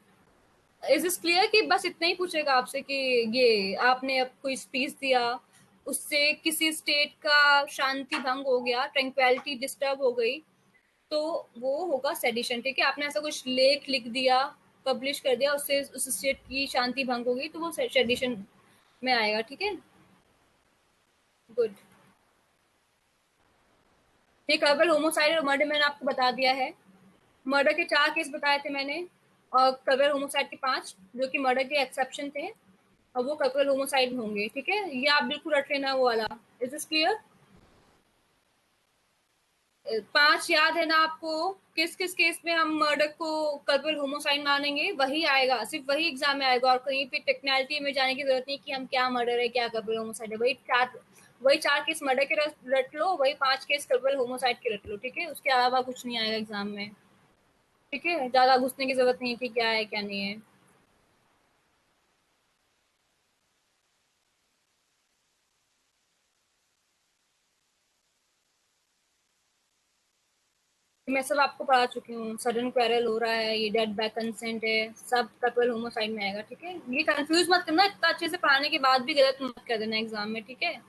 इज दिस क्लियर कि बस इतना ही पूछेगा आपसे कि ये आपने अब कोई स्पीच दिया, उससे किसी स्टेट का शांति भंग हो गया, ट्रैंक्विलिटी डिस्टर्ब हो गई, तो वो होगा सेडिशन, ठीक है। आपने ऐसा कुछ लेख लिख दिया, पब्लिश कर दिया, उससे उस स्टेट की शांति भंग हो गई, तो वो सेडिशन में आएगा, ठीक है। गुड। ये कबल होमोसाइड और मर्डर मैंने आपको बता दिया है। मर्डर के 4 केस बताए थे मैंने, और कबल होमोसाइड के 5, जो कि मर्डर के एक्सेप्शन थे, और वो कपल होमोसाइड होंगे, ठीक है। ये आप बिल्कुल रट लेना वो वाला। Is this clear? 5 याद है ना आपको? किस किस केस में हम मर्डर को कल्पल होमोसाइड मानेंगे? वही आएगा, सिर्फ वही एग्जाम में आएगा, और कहीं पे टेक्निकलिटी में जाने की जरूरत नहीं कि हम क्या मर्डर है क्या कल्पल होमोसाइड है। वही चार केस मर्डर के रट लो, वही 5 केस कल्पल होमोसाइड के रट लो, ठीक है? उसके अलावा कुछ नहीं आएगा एग्जाम में, ठीक है? ज्यादा घुसने की जरूरत नहीं है कि क्या है क्या नहीं है। मैं सब आपको पढ़ा चुकी हूँ, सडन क्वेरल हो रहा है, ये डेड बाय कंसेंट है, सब कपल होमोसाइड में आएगा, ठीक है? ये कंफ्यूज मत करना, इतना अच्छे से पढ़ाने के बाद भी गलत मत कर देना एग्जाम में, ठीक है?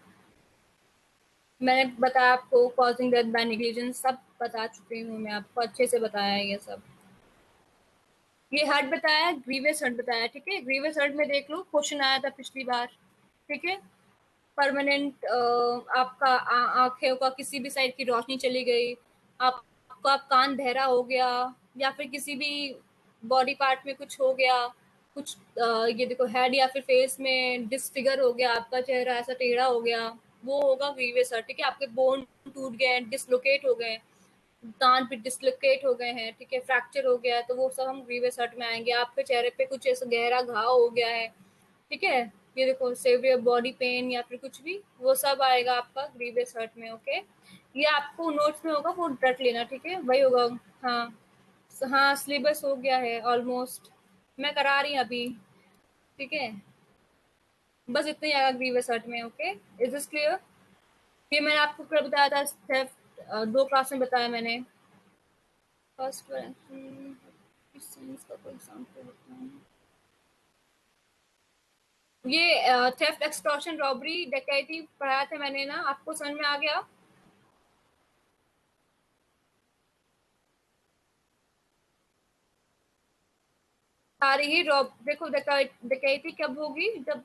मैंने बताया आपको कॉजिंग डेथ बाय नेग्लिजेंस, सब बता चुकी हूँ मैं आपको, अच्छे से बताया है ये सब। ये हर्ट बताया, ग्रीवियस हर्ट बताया, ठीक है? ग्रीवियस हर्ट में देख लो, क्वेश्चन आया था पिछली बार, ठीक है? परमानेंट आपका आंखें का किसी भी साइड की रोशनी चली गई, आपका कान बहरा हो गया, या फिर किसी भी बॉडी पार्ट में कुछ हो गया, कुछ ये देखो हेड या फिर फेस में डिसफिगर हो गया, आपका चेहरा ऐसा टेढ़ा हो गया, वो होगा ग्रीवियस हर्ट, ठीक है? आपके बोन टूट गए, डिसलोकेट हो गए, दांत भी डिसलोकेट हो गए हैं, ठीक है? फ्रैक्चर हो गया है, तो वो सब हम ग्रीवियस हर्ट में आएंगे। आपके चेहरे पे कुछ ऐसा गहरा घाव हो गया है, ठीक है? ये देखो सेवियर बॉडी पेन या फिर कुछ भी, वो सब आएगा आपका ग्रीवियस हर्ट में, ओके? ये आपको नोट्स में होगा, वो रट लेना, ठीक है? वही होगा। हाँ, हाँ, सिलेबस हो गया है ऑलमोस्ट, मैं करा रही हूँ अभी, ठीक है? बस इतना ही आएगा ग्रीवियस हर्ट में, ओके? Is this clear? ये मैंने आपको कल बताया था, थेफ्ट 2 क्लास में बताया मैंने। फर्स्ट सेंस का कोई एग्जांपल बताऊं? ये थेफ्ट, एक्सटॉर्शन, रॉबरी, डकैती पढ़ाया था मैंने ना, आपको समझ में आ गया? सारी ही रॉब देखो, डकैती कब होगी? जब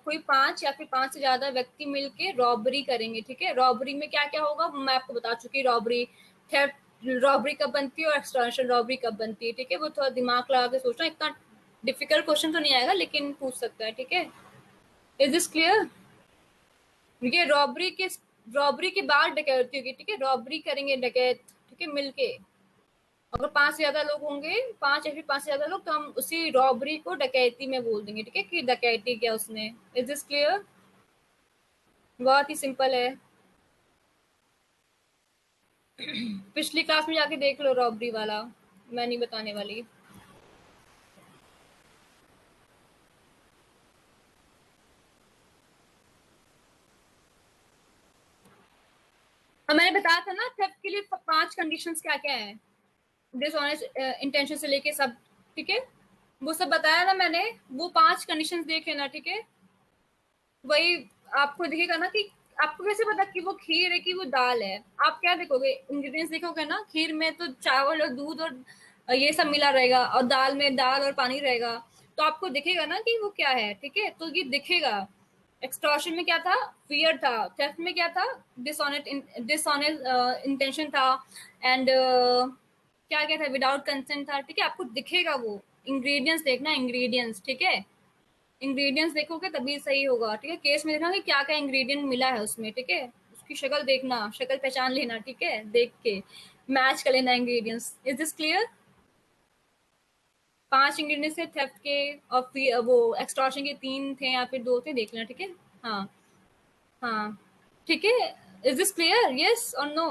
कोई 5 या फिर 5 से ज्यादा व्यक्ति मिलके रॉबरी करेंगे, ठीक है? रॉबरी में क्या क्या होगा मैं आपको बता चुकी, रॉबरी, थेफ्ट रॉबरी कब बनती है और एक्सटॉर्शन रॉबरी कब बनती है, ठीक है? वो थोड़ा दिमाग लगा के सोचना, इतना डिफिकल्ट क्वेश्चन तो नहीं आएगा लेकिन पूछ सकता है, ठीक है? Is this clear? ये रॉबरी के बाद डकैती होगी, ठीक है? रॉबरी करेंगे डकैत, ठीक है, मिलके। अगर 5 से ज्यादा लोग होंगे, 5 या फिर 5 से ज्यादा लोग, तो हम उसी रॉबरी को डकैती में बोल देंगे, ठीक है? कि डकैती किया उसने। Is this clear? बहुत ही सिंपल है, पिछली क्लास में जाके देख लो रॉबरी वाला, मैं नहीं बताने वाली। और मैंने बताया था ना थेफ्ट के लिए 5 कंडीशंस क्या क्या है, डिसऑनेस्ट इंटेंशन से लेके सब, ठीक है? वो सब बताया ना मैंने, वो 5 कंडीशंस देख लेना, ठीक है? वही आपको दिखेगा ना कि आपको कैसे पता कि वो खीर है कि वो दाल है? आप क्या देखोगे, इंग्रेडिएंट्स देखोगे ना, खीर में तो चावल और दूध और ये सब मिला रहेगा, और दाल में दाल और पानी रहेगा, तो आपको दिखेगा ना कि वो क्या है, ठीक है? तो ये दिखेगा। एक्सटॉर्शन में क्या था? फियर था। थेफ्ट में क्या था? डिसऑनेस्ट इंटेंशन था। एंड क्या क्या था? विदाउट कंसेंट था, ठीक है? आपको दिखेगा वो। इंग्रेडिएंट्स देखना, इंग्रेडिएंट्स, ठीक है? इंग्रेडिएंट्स देखोगे तभी सही होगा, ठीक है? केस में देखना कि क्या क्या इंग्रेडिएंट मिला है उसमें, ठीक है? उसकी शक्ल देखना, शक्ल पहचान लेना, ठीक है? देख के मैच कर लेना ingredients. Is this clear? 5 ingredients थे थेफ्ट के, और फिर वो एक्सटॉर्शन के 3 थे या फिर 2 थे, देख लेना, ठीक है? हाँ, हाँ, ठीक है? इज दिस क्लियर, यस और नो?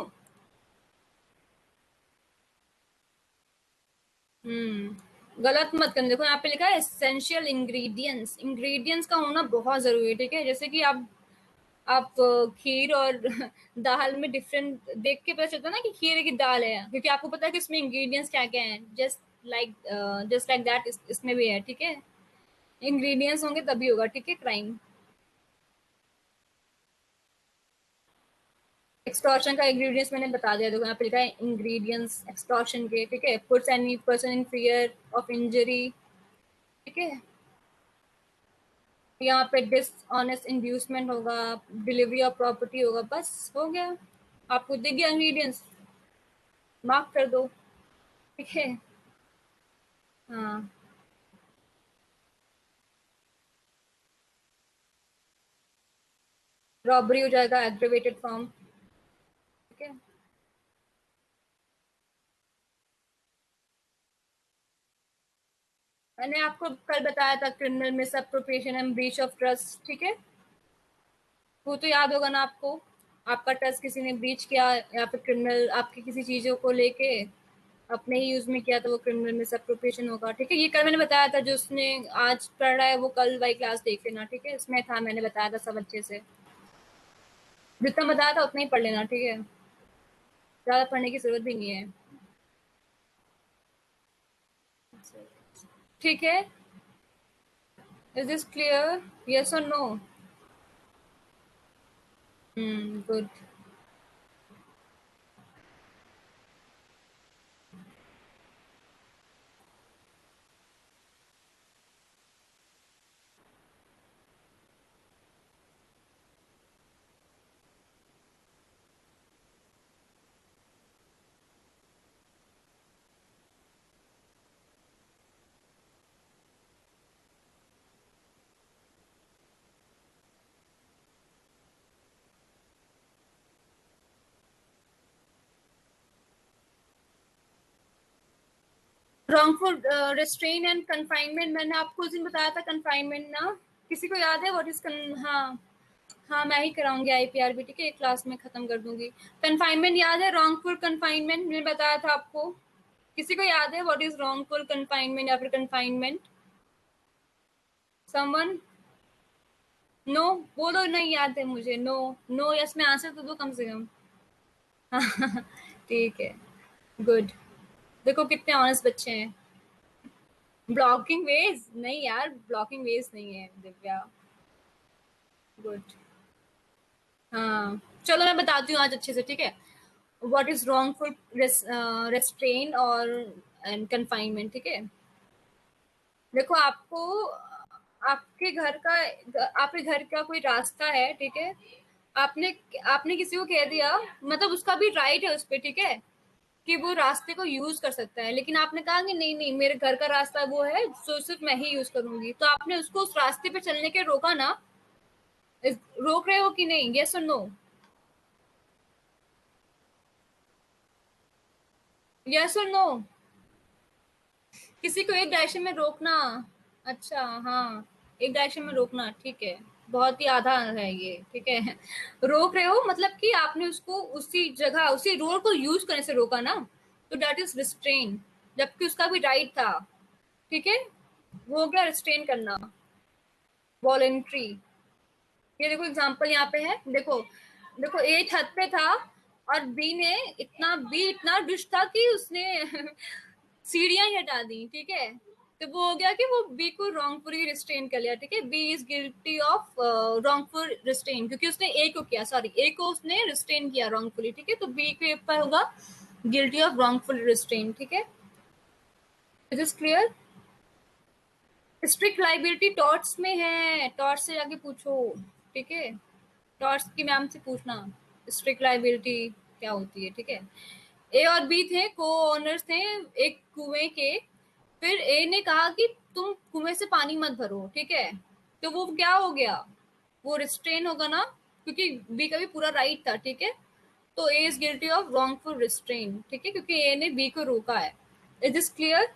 गलत मत करना, देखो यहाँ पे लिखा है एसेंशियल इंग्रेडिएंट्स, इंग्रेडिएंट्स का होना बहुत जरूरी है, ठीक है? जैसे कि आप खीर और दाल में डिफरेंट देख के पता चलता है ना कि खीर है कि दाल है, क्योंकि आपको पता है कि इसमें इंग्रेडिएंट्स क्या क्या हैं। जस्ट लाइक दैट इसमें भी है, ठीक है? इंग्रेडिएंट्स होंगे तभी होगा, ठीक है? क्राइम। एक्सटॉर्शन का इंग्रेडिएंट्स मैंने बता दिया, देखो यहाँ पे लिखा है इंग्रेडिएंट्स एक्सटॉर्शन के, ठीक है? Puts any person in fear of injury, ठीक है? यहाँ पे डिसऑनेस्ट इंड्यूसमेंट होगा, डिलीवरी ऑफ प्रॉपर्टी होगा, बस हो गया। आपको दे दिया इंग्रेडिएंट्स, मार्क कर दो, ठीक है? हाँ, रॉबरी हो जाएगा एग्रीवेटेड फॉर्म, ठीक है? मैंने आपको कल बताया था criminal misappropriation and breach of trust, ठीक है, वो तो याद होगा ना आपको। आपका ट्रस्ट किसी ने ब्रीच किया या फिर क्रिमिनल आपकी किसी चीजों को लेके अपने ही यूज में किया तो वो क्रिमिनल मिसअप्रोप्रिएशन होगा, ठीक है। ये कल मैंने बताया था, जो उसने आज पढ़ रहा है वो कल वाली क्लास देख लेना, ठीक है, इसमें था, मैंने बताया था सब अच्छे से, जितना बताया था उतना ही पढ़ लेना, ठीक है, ज्यादा पढ़ने की जरूरत भी नहीं है, ठीक है। इज दिस क्लियर, यस और no? Good. Wrongful restrain and confinement, मैंने आपको उस दिन बताया था कन्फाइनमेंट ना, किसी को याद है व्हाट इज हाँ, हाँ मैं ही कराऊंगी आईपीआर भी, ठीक है, एक क्लास में खत्म कर दूंगी। कन्फाइनमेंट याद है, रॉन्गफुल कन्फाइनमेंट मैंने बताया था आपको, किसी को याद है व्हाट इज रॉन्गफुल कन्फाइनमेंट या फिर कन्फाइनमेंट? समवन? नो? बोलो नहीं याद है मुझे, नो। नो यस में आंसर तो दो कम से कम। ठीक है, गुड। देखो कितने ऑनेस्ट बच्चे हैं। ब्लॉकिंग वेज नहीं यार, ब्लॉकिंग वेज नहीं है दिव्या। गुड। हाँ चलो मैं बताती हूँ आज अच्छे से, ठीक है, व्हाट इज रॉन्गफुल रेस्ट्रेन और एंड कन्फाइनमेंट, ठीक है। देखो आपको, आपके घर का, आपके घर का कोई रास्ता है, ठीक है, आपने आपने किसी को कह दिया, मतलब उसका भी राइट है उस पर, ठीक है, कि वो रास्ते को यूज कर सकता है, लेकिन आपने कहा कि नहीं नहीं मेरे घर का रास्ता वो है जो सिर्फ मैं ही यूज करूंगी, तो आपने उसको उस रास्ते पे चलने के रोका ना, रोक रहे हो कि नहीं, यस और नो? यस और नो? किसी को एक डायरेक्शन में रोकना। अच्छा हाँ, एक डायरेक्शन में रोकना, ठीक है, बहुत ही आधा है ये, ठीक है। रोक रहे हो मतलब कि आपने उसको उसी जगह उसी रोड को यूज करने से रोका ना, तो दैट इज रिस्ट्रेन, जबकि उसका भी राइट था, ठीक है, वो हो गया रिस्ट्रेन करना, वॉलेंट्री। ये देखो एग्जांपल यहाँ पे है, देखो, देखो ए छत पे था और बी इतना दुष्ट था कि उसने सीढ़ियां ही हटा दी, ठीक है, तो वो हो गया कि वो बी को रॉन्गफुली रिस्ट्रेन कर लिया, ठीक है, B is guilty of wrongful restrain, क्योंकि उसने ए को किया, सॉरी ए को उसने रिस्ट्रेन किया रॉन्गफुली, ठीक है, तो बी के ऊपर होगा गिल्टी ऑफ रॉन्गफुल रिस्ट्रेन, ठीक है। Is is clear? Strict liability torts में है, टॉर्ट्स से जाके पूछो, ठीक है, टॉर्ट्स की मैम से पूछना स्ट्रिक्ट लाइबिलिटी क्या होती है, ठीक है। ए और बी थे, को ओनर्स थे एक कुएं के, फिर ए ने कहा कि तुम कुएं से पानी मत भरो, ठीक है, तो वो क्या हो गया, वो रिस्ट्रेन होगा ना, क्योंकि बी का भी पूरा राइट था, ठीक है, तो A is guilty of wrongful restraint, ठीक है, क्योंकि ए ने बी को रोका है। Is this clear?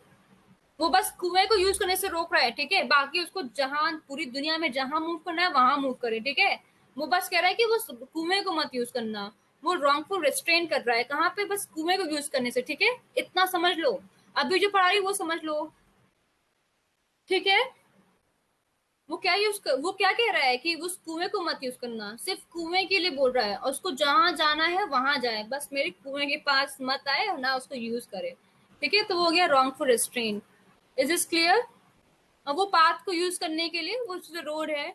वो बस कुएं को यूज करने से रोक रहा है, ठीक है, बाकी उसको जहां पूरी दुनिया में जहां मूव करना है वहां मूव करे, ठीक है, वो बस कह रहा है कि वो कुएं को मत यूज करना, वो रॉन्गफुल रिस्ट्रेन कर रहा है कहाँ पे, बस कुएं को यूज करने से, ठीक है, इतना समझ लो, अभी जो पढ़ा रही वो समझ लो, ठीक है। वो क्या कह रहा है कि उस कुएं को मत यूज करना, सिर्फ कुएं के लिए बोल रहा है, और उसको जहां जाना है वहां जाए, बस मेरे कुएं के पास मत आए और ना उसको यूज करे, ठीक है, तो वो हो गया wrongful restrain. Is is clear? अब वो पाथ को यूज करने के लिए, वो जो रोड है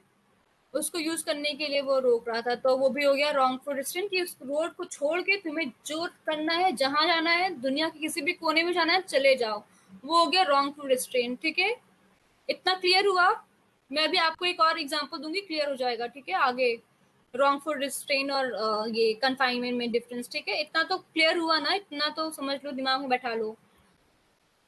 उसको यूज करने के लिए वो रोक रहा था, तो वो भी हो गया रॉन्गफुल डिसीजन, कि उस रोड को छोड़ के तुम्हें जो करना है, जहां जाना है, दुनिया के किसी भी कोने में जाना है, चले जाओ, वो हो गया रॉन्गफुल रिस्ट्रेन, ठीक है। इतना क्लियर हुआ? मैं भी आपको एक और एग्जांपल दूंगी, क्लियर हो जाएगा, ठीक है, आगे रॉन्गफुल रिस्ट्रेन और ये कन्फाइनमेंट में डिफरेंस, ठीक है, इतना तो क्लियर हुआ ना, इतना तो समझ लो, दिमाग में बैठा लो,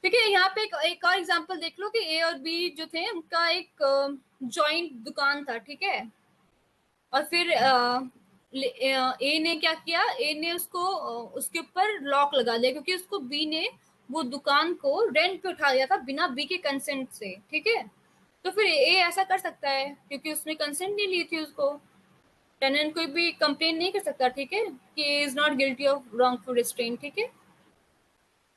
ठीक है। यहाँ पे एक और एग्जांपल देख लो कि ए और बी जो थे उनका एक जॉइंट दुकान था, ठीक है, और फिर ए ने क्या किया, ए ने उसको उसके ऊपर लॉक लगा दिया, क्योंकि उसको बी ने वो दुकान को रेंट पे उठा दिया था बिना बी के कंसेंट से, ठीक है। तो फिर ए ऐसा कर सकता है क्योंकि उसने कंसेंट नहीं ली थी उसको। टेनेंट कोई भी कंप्लेन नहीं कर सकता, ठीक है, कि is not guilty of wrongful restraint, ठीक है।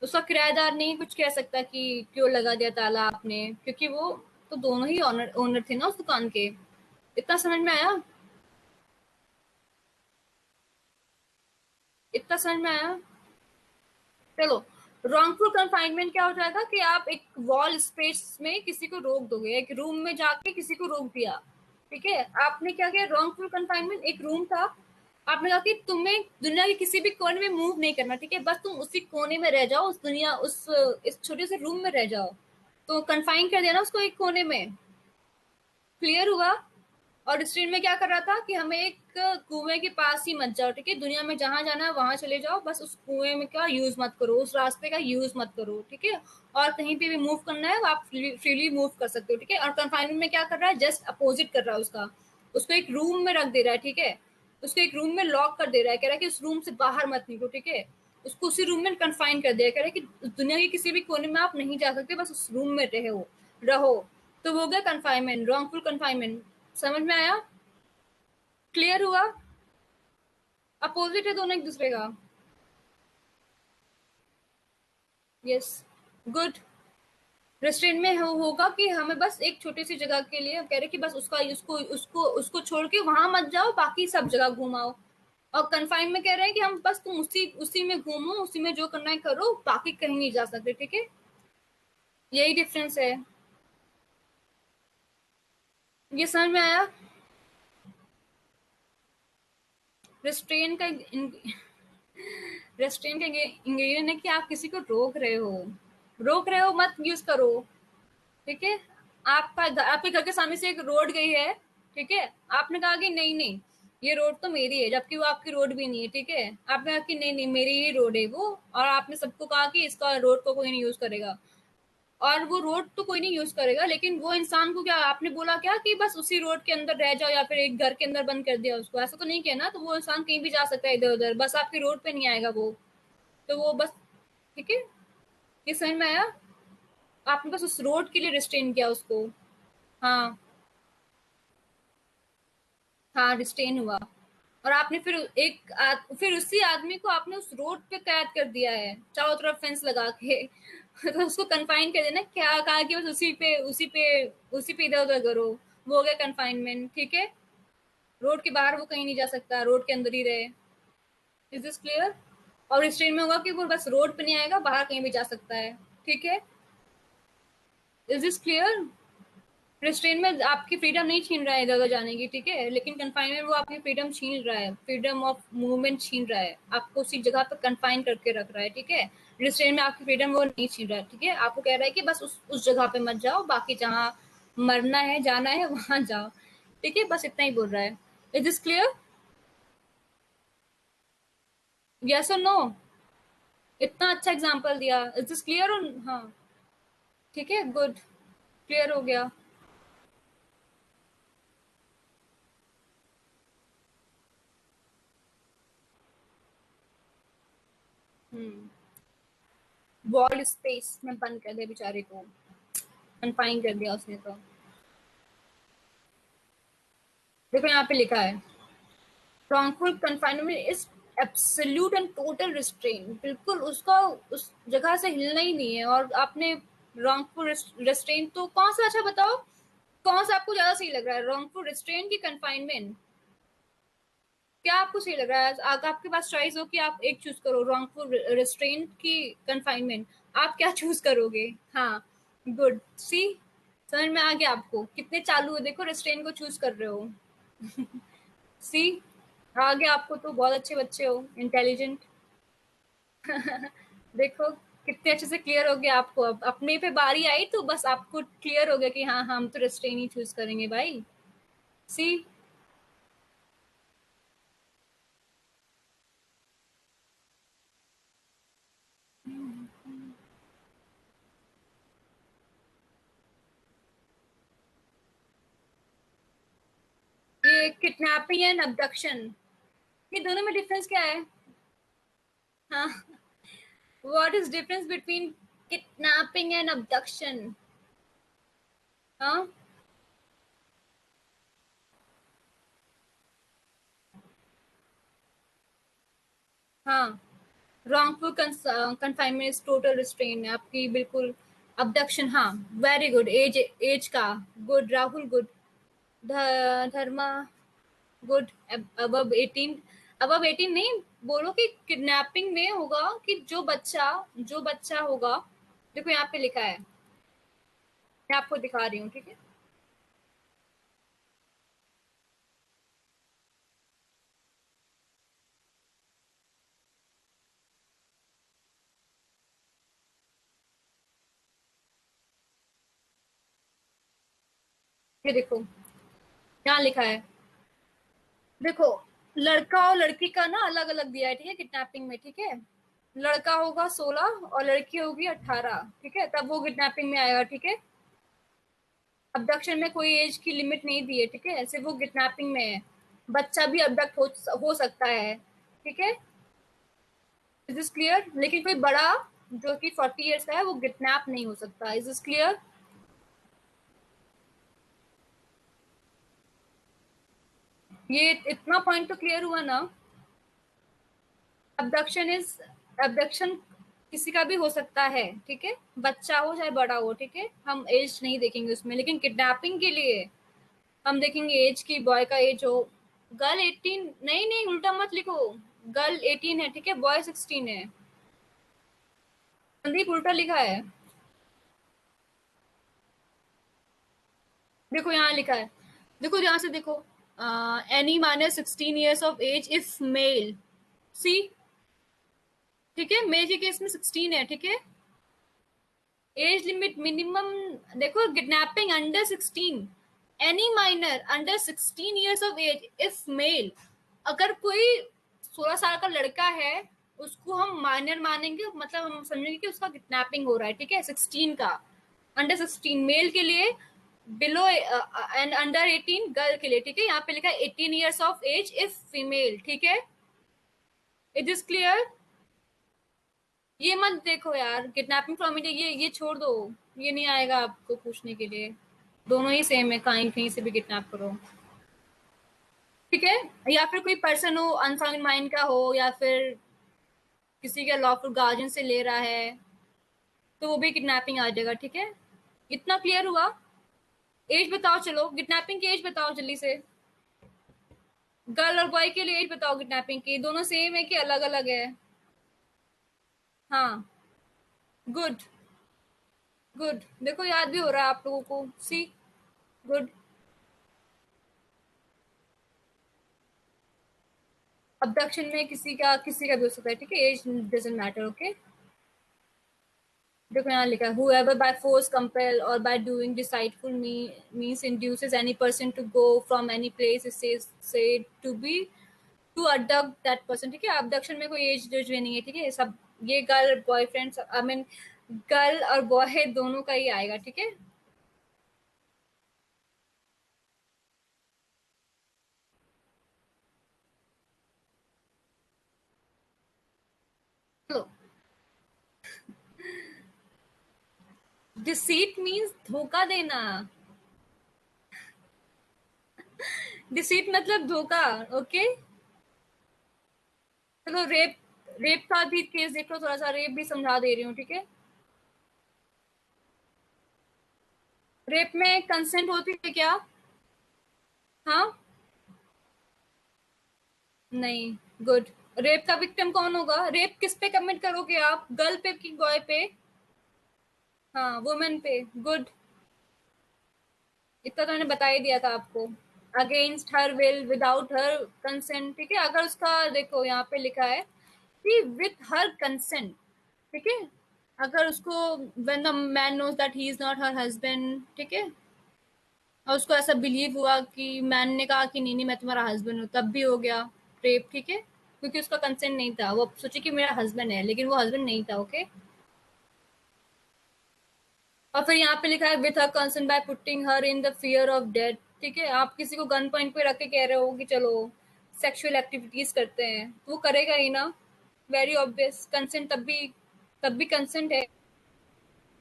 उसका किराएदार नहीं कुछ कह सकता कि क्यों लगा दिया ताला आपने, क्योंकि वो तो दोनों ही ओनर ओनर थे ना उस दुकान के। इतना समझ में आया? इतना समझ में आया? चलो, रॉन्गफुल कन्फाइनमेंट क्या हो जाएगा कि आप एक वॉल स्पेस में किसी को रोक दोगे, एक रूम में जाके किसी को रोक दिया, ठीक है। आपने क्या किया, रॉन्गफुल कन्फाइनमेंट, एक रूम था, आपने कहा कि तुम्हें दुनिया के किसी भी कोने में मूव नहीं करना, ठीक है, बस तुम उसी कोने में रह जाओ, उस दुनिया उस इस छोटे से रूम में रह जाओ। तो कन्फाइन कर दिया ना उसको एक कोने में। क्लियर हुआ? और स्ट्रीम में क्या कर रहा था कि हमें एक कुएं के पास ही मत जाओ, ठीक है, दुनिया में जहां जाना है वहां चले जाओ, बस उस कुएं में का यूज मत करो, उस रास्ते का यूज मत करो, ठीक है। और कहीं पे भी मूव करना है आप फ्रीली मूव कर सकते हो, ठीक है। और कन्फाइनमेंट में क्या कर रहा है, जस्ट अपोजिट कर रहा है उसका, उसको एक रूम में रख दे रहा है, ठीक है, उसको एक रूम में लॉक कर दे रहा है, कह रहा है कि उस रूम से बाहर मत निकलो, ठीक है। उसको उसी रूम में कन्फाइन कर दिया, कह रहा है कि दुनिया के किसी भी कोने में आप नहीं जा सकते, बस उस रूम में रहो रहो। तो वो हो गया कन्फाइनमेंट, रॉन्गफुल कन्फाइनमेंट। समझ में आया? क्लियर हुआ? अपोजिट है दोनों एक दूसरे का। Yes, good. रेस्टोरेंट में होगा कि हमें बस एक छोटी सी जगह के लिए कह रहे कि बस उसका उसको उसको उसको छोड़ के वहां मत जाओ, बाकी सब जगह घुमाओ। और कन्फाइन में कह रहे हैं कि हम बस तुम उसी उसी में घूमो, उसी में जो करना है करो, बाकी कहीं नहीं जा सकते, ठीक है। यही डिफरेंस है। ये समझ में आया? रेस्ट्रेन का रेस्ट्रेन का इंग्रेडिएंट है कि आप किसी को रोक रहे हो मत यूज करो, ठीक है। आपके घर के सामने से एक रोड गई है, ठीक है, आपने कहा कि नहीं नहीं ये रोड तो मेरी है, जबकि वो आपकी रोड भी नहीं है, ठीक है। आपने कहा कि नहीं नहीं मेरी ही रोड है वो, और आपने सबको कहा कि इसका रोड को कोई नहीं यूज करेगा, और वो रोड तो कोई नहीं यूज करेगा, लेकिन वो इंसान को क्या आपने बोला क्या कि बस उसी रोड के अंदर रह जाओ, या फिर एक घर के अंदर बंद कर दिया उसको, ऐसा तो नहीं किया ना। तो वो इंसान कहीं भी जा सकता है इधर उधर, बस आपकी रोड पे नहीं आएगा वो। तो वो बस, ठीक है। ये समझ में आया? आपने बस उस रोड के लिए रिस्ट्रेन किया उसको। हाँ, हाँ, रिस्ट्रेन हुआ। और आपने फिर उसी आदमी को आपने उस रोड पे कैद कर दिया है, चारों तरफ फेंस लगा के तो उसको कन्फाइन कर देना, क्या कहा कि बस उसी पे इधर उधर करो। वो हो गया कन्फाइनमेंट, ठीक है। रोड के बाहर वो कहीं नहीं जा सकता, रोड के अंदर ही रहे। Is this clear? और रिस्ट्रेन में होगा कि वो बस रोड पे नहीं आएगा, बाहर कहीं भी जा सकता है, ठीक है। Is this clear? रिस्ट्रेन में आपकी फ्रीडम नहीं छीन रहा है इधर उधर जाने की, ठीक है, लेकिन कन्फाइनमेंट वो आपकी फ्रीडम छीन रहा है, फ्रीडम ऑफ मूवमेंट छीन रहा है, आपको उसी जगह पर कन्फाइन करके रख रहा है, ठीक है। रिस्ट्रेन में आपकी फ्रीडम वो नहीं छीन रहा है, ठीक है, आपको कह रहा है कि बस उस जगह पे मत जाओ, बाकी जहाँ मरना है जाना है वहां जाओ, ठीक है, बस इतना ही बोल रहा है। Is this clear? यस और नो? इतना अच्छा एग्जाम्पल दिया, इज दिस क्लियर? और हाँ, ठीक है, गुड, क्लियर हो गया। हम्म, वॉल स्पेस में बंद कर दिया बेचारे को, कन्फाइन कर दिया उसने तो। देखो यहाँ पे लिखा है, wrongful confinement is absolute and total restraint, बिल्कुल उसका उस जगह से हिलना ही नहीं है। और आपने wrongful restraint, तो कौन सा अच्छा बताओ, कौन सा आपको ज्यादा सही लग रहा है, wrongful restraint की confinement? क्या आपको सही लग रहा है? आपके पास चॉइस हो कि आप एक चूज करो, wrongful restraint की confinement, आप क्या चूज करोगे? हाँ, गुड, सी, समझ में आ गया आपको, कितने चालू है देखो, restraint को चूज कर रहे हो। सी, आगे आपको तो बहुत अच्छे बच्चे हो, इंटेलिजेंट। देखो कितने अच्छे से क्लियर हो गया आपको, अब अपने पे बारी आई तो बस आपको क्लियर हो गया कि हाँ हम तो रेस्ट्रेन ही चूज करेंगे भाई। सी, ये किडनैपिंग एंड अबडक्शन, ये दोनों में डिफरेंस क्या है? हाँ, what is difference between kidnapping and abduction. हाँ हाँ, wrongful confinement is total restraint आपकी, बिल्कुल। अबडक्शन, हाँ। Very good. एज, एज का। Good Rahul, good. Dharma, good. Above 18, above 18 नहीं, बोलो कि किडनैपिंग में होगा कि जो बच्चा होगा। देखो यहाँ पे लिखा है, मैं आपको दिखा रही हूँ, ठीक है। ये देखो, यहाँ लिखा है। देखो, लड़का और लड़की का ना अलग अलग दिया है, ठीक है, किडनैपिंग में, ठीक है। लड़का होगा 16 और लड़की होगी 18, ठीक है, तब वो किडनैपिंग में आएगा, ठीक है। अबडक्शन में कोई एज की लिमिट नहीं दी है, ठीक है, ऐसे वो किडनैपिंग में है। बच्चा भी अबडक्ट हो सकता है, ठीक है। Is this clear? लेकिन कोई बड़ा जो कि 40 ईयर्स का है वो किडनैप नहीं हो सकता। Is this clear? ये इतना पॉइंट तो क्लियर हुआ ना। अबडक्शन इज, अबडक्शन किसी का भी हो सकता है, ठीक है, बच्चा हो चाहे बड़ा हो, ठीक है, हम एज नहीं देखेंगे उसमें। लेकिन किडनैपिंग के लिए हम देखेंगे एज की, बॉय का एज हो। गर्ल 18, नहीं नहीं, उल्टा मत लिखो। गर्ल 18 है, ठीक है, बॉय 16 है। संदीप, उल्टा लिखा है। देखो यहाँ लिखा है, देखो ध्यान से देखो। Any minus 16 years of age if male. See, ठीक है, मेल के केस में 16 है, ठीक है। एज लिमिट मिनिमम, देखो, kidnapping under 16, any minor under 16 years of age if male. अगर कोई 16 साल का लड़का है, उसको हम माइनर मानेंगे, मतलब हम समझेंगे कि उसका किडनैपिंग हो रहा है, ठीक है, 16 का। अंडर 16 मेल के लिए, बिलो एंड अंडर 18 गर्ल के लिए, ठीक है। यहाँ पे लिखा है 18 years of age if female, ठीक है। It is clear? ये मत देखो यार, किडनैपिंग फ्रॉम इंडिया, ये छोड़ दो। ये नहीं आएगा आपको पूछने के लिए। दोनों ही सेम है, कहीं कहीं से भी किडनैप करो, ठीक है। या फिर कोई पर्सन हो, अनफाउंड माइंड का हो, या फिर किसी के लॉफुल गार्जियन से ले रहा है, तो वो भी किडनैपिंग आ जाएगा, ठीक है। इतना क्लियर हुआ? एज बताओ, चलो किडनैपिंग की एज बताओ जल्दी से। गर्ल और बॉय के लिए एज बताओ किडनैपिंग की, दोनों सेम है कि अलग अलग है? हाँ, गुड। गुड, देखो याद भी हो रहा है आप लोगों को, सी, गुड। अबडक्शन में किसी का भी हो सकता है, ठीक है, एज डजंट मैटर, ओके। देखो यहाँ लिखा है, whoever by force compel or by doing deceitful means induces any person to go from any place is said to be to abduct that person, ठीक है। अबडक्शन में कोई एज जज नहीं है, ठीक है, सब ये girl boyfriend, I mean girl और बॉय दोनों का ही आएगा, ठीक है। तो डिसीट मीन्स धोखा देना। डिसीट मतलब धोखा, ओके। चलो रेप, रेप का भी केस देख लो, थोड़ा सा रेप भी समझा दे रही हूँ, ठीक है। रेप में कंसेंट होती है क्या? हाँ, नहीं, गुड। रेप का विक्टिम कौन होगा? रेप किस पे कमिट करोगे आप, गर्ल पे कि बॉय पे? हाँ, वुमेन पे, गुड। इतना तो मैंने बता ही दिया था आपको। Against her will, without her consent, ठीक है। अगर उसका, देखो यहाँ पे लिखा है कि विथ हर कंसेंट, ठीक है। अगर उसको, when the man knows that he is not her husband, ठीक है, और उसको ऐसा बिलीव हुआ कि मैन ने कहा कि नहीं नहीं मैं तुम्हारा हस्बैंड हूँ, तब भी हो गया रेप, ठीक है, क्योंकि उसका कंसेंट नहीं था, वो सोचे कि मेरा हस्बैंड है, लेकिन वो हस्बैंड नहीं था, ओके। और फिर यहाँ पे लिखा है with her consent by putting her in the fear of death, ठीक है। आप किसी को गन पॉइंट पे रख के कह रहे हो कि चलो सेक्सुअल एक्टिविटीज करते हैं, तो वो करेगा ही ना। वेरी ऑब्वियस, कंसेंट तब भी कंसेंट है।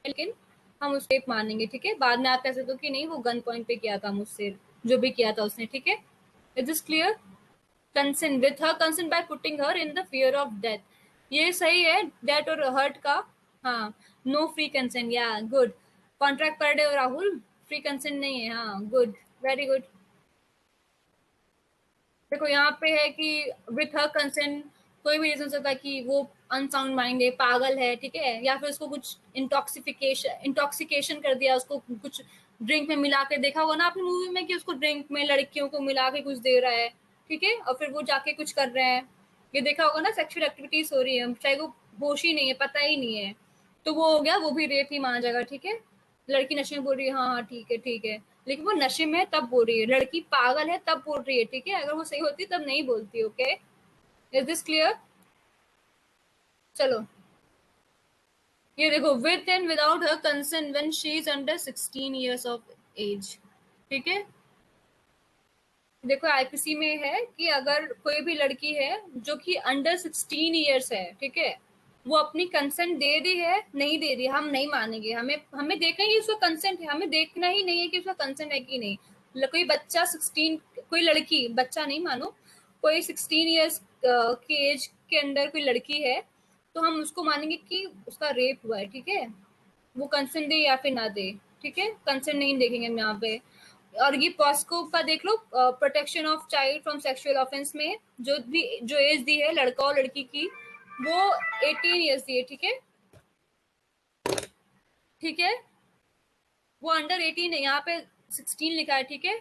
लेकिन हम उसको रेप मानेंगे, ठीक है। बाद में आप कह सकते हो कि नहीं वो गन पॉइंट पे किया था मुझसे, जो भी किया था उसने, ठीक है। Is this clear? Consent with her consent by putting her in the fear of death, ये सही है, डेथ और हर्ट का। हाँ, नो फ्री कंसेंट, या good. Contract per day Rahul, free consent नहीं है, हाँ गुड, वेरी गुड। देखो यहाँ पे है कि विथ हर कंसेंट, कोई भी रीजन हो सकता है कि वो अनसाउंड माइंड है, पागल है, ठीक है, या फिर उसको कुछ इंटॉक्सिकेशन कर दिया, उसको कुछ ड्रिंक में मिला के, देखा होगा ना आपने मूवी में कि उसको ड्रिंक में लड़कियों को मिला के कुछ दे रहा है, ठीक है, और फिर वो जाके कुछ कर रहे हैं, ये देखा होगा ना, सेक्सुअल एक्टिविटीज हो रही है, चाहे वो होश ही नहीं है, पता ही नहीं है, तो वो हो गया, वो भी रेप ही माना जाएगा, ठीक है। लड़की नशे में बोल रही है, हाँ हाँ ठीक है ठीक है, लेकिन वो नशे में है तब बोल रही है, लड़की पागल है तब बोल रही है, ठीक है, अगर वो सही होती तब नहीं बोलती, ओके। Is this clear? चलो, ये देखो, with and without her consent when she is under 16 years of age, ठीक है। देखो आईपीसी में है कि अगर कोई भी लड़की है जो कि अंडर 16 years है, ठीक है, वो अपनी कंसेंट दे रही है नहीं दे रही, हम नहीं मानेंगे, हमें हमें देखना ही उसका कंसेंट है, हमें देखना ही नहीं है कि उसका कंसेंट है कि नहीं। कोई बच्चा 16, कोई लड़की, बच्चा नहीं मानो, कोई 16 years की एज के अंदर कोई लड़की है, तो हम उसको मानेंगे कि उसका रेप हुआ है, ठीक है, वो कंसेंट दे या फिर ना दे, ठीक है, कंसेंट नहीं देखेंगे हम यहाँ पे। और ये पॉस्को का देख लो, protection of child from sexual offence में जो भी जो एज दी है लड़का और लड़की की, वो 18 years दी है, ठीक है, ठीक है, वो अंडर 18 है, यहाँ पे 16 लिखा है, ठीक है।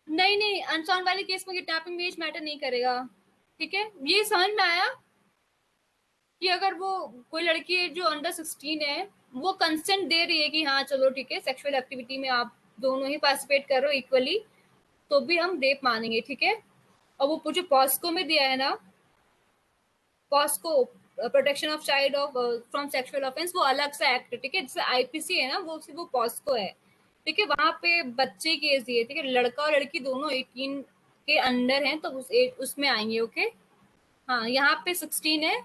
नहीं नहीं, अनसाउंड वाले केस में किडनैपिंग में एज मैटर नहीं करेगा, ठीक है, ये समझ में आया कि अगर वो कोई लड़की है जो अंडर 16 है, वो कंसेंट दे रही है कि हाँ चलो ठीक है, सेक्सुअल एक्टिविटी में आप दोनों ही पार्टिसिपेट करो इक्वली, तो भी हम रेप मानेंगे, ठीक है। और वो जो पॉस्को में दिया है ना, POCSO, protection of child of from sexual offence, वो अलग सा एक्ट है, ठीक है, जैसे आईपीसी है ना, वो पॉस्को है, ठीक है, वहां पे बच्चे केस दिए, ठीक है, लड़का और लड़की दोनों 18 के अंडर हैं तो उसमें आएंगे, ओके। हाँ, यहाँ पे 16 है,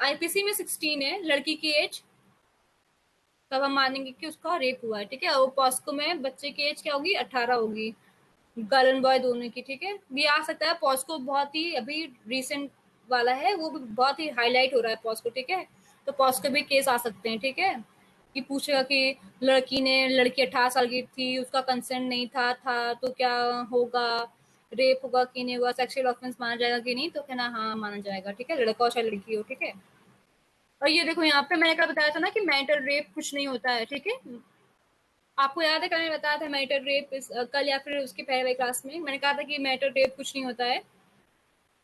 आईपीसी में 16 है लड़की की एज, तब हम मानेंगे कि उसका रेप हुआ है, ठीक है। वो पॉस्को में बच्चे की एज क्या होगी, 18 होगी, गर्ल एंड बॉय दोनों की, ठीक है, भी आ सकता है। पॉस्को बहुत ही अभी रिसेंट वाला है, वो भी बहुत ही हाईलाइट हो रहा है पॉस्को, ठीक है, तो पॉस्को भी केस आ सकते हैं, ठीक है, कि पूछेगा कि लड़की 18 साल की थी, उसका कंसेंट नहीं था तो क्या होगा, रेप होगा कि नहीं होगा, सेक्सुअल ऑफेंस माना जाएगा कि नहीं, तो कहना हाँ माना जाएगा, ठीक है, लड़का हो चाहे लड़की हो, ठीक है। और ये देखो यहाँ पे मैंने कल बताया था ना कि मैरिटल रेप कुछ नहीं होता है, ठीक है, आपको याद है कल मैंने बताया था मैरिटल रेप, कल या फिर उसके पहले क्लास में मैंने कहा था कि मैरिटल रेप कुछ नहीं होता है,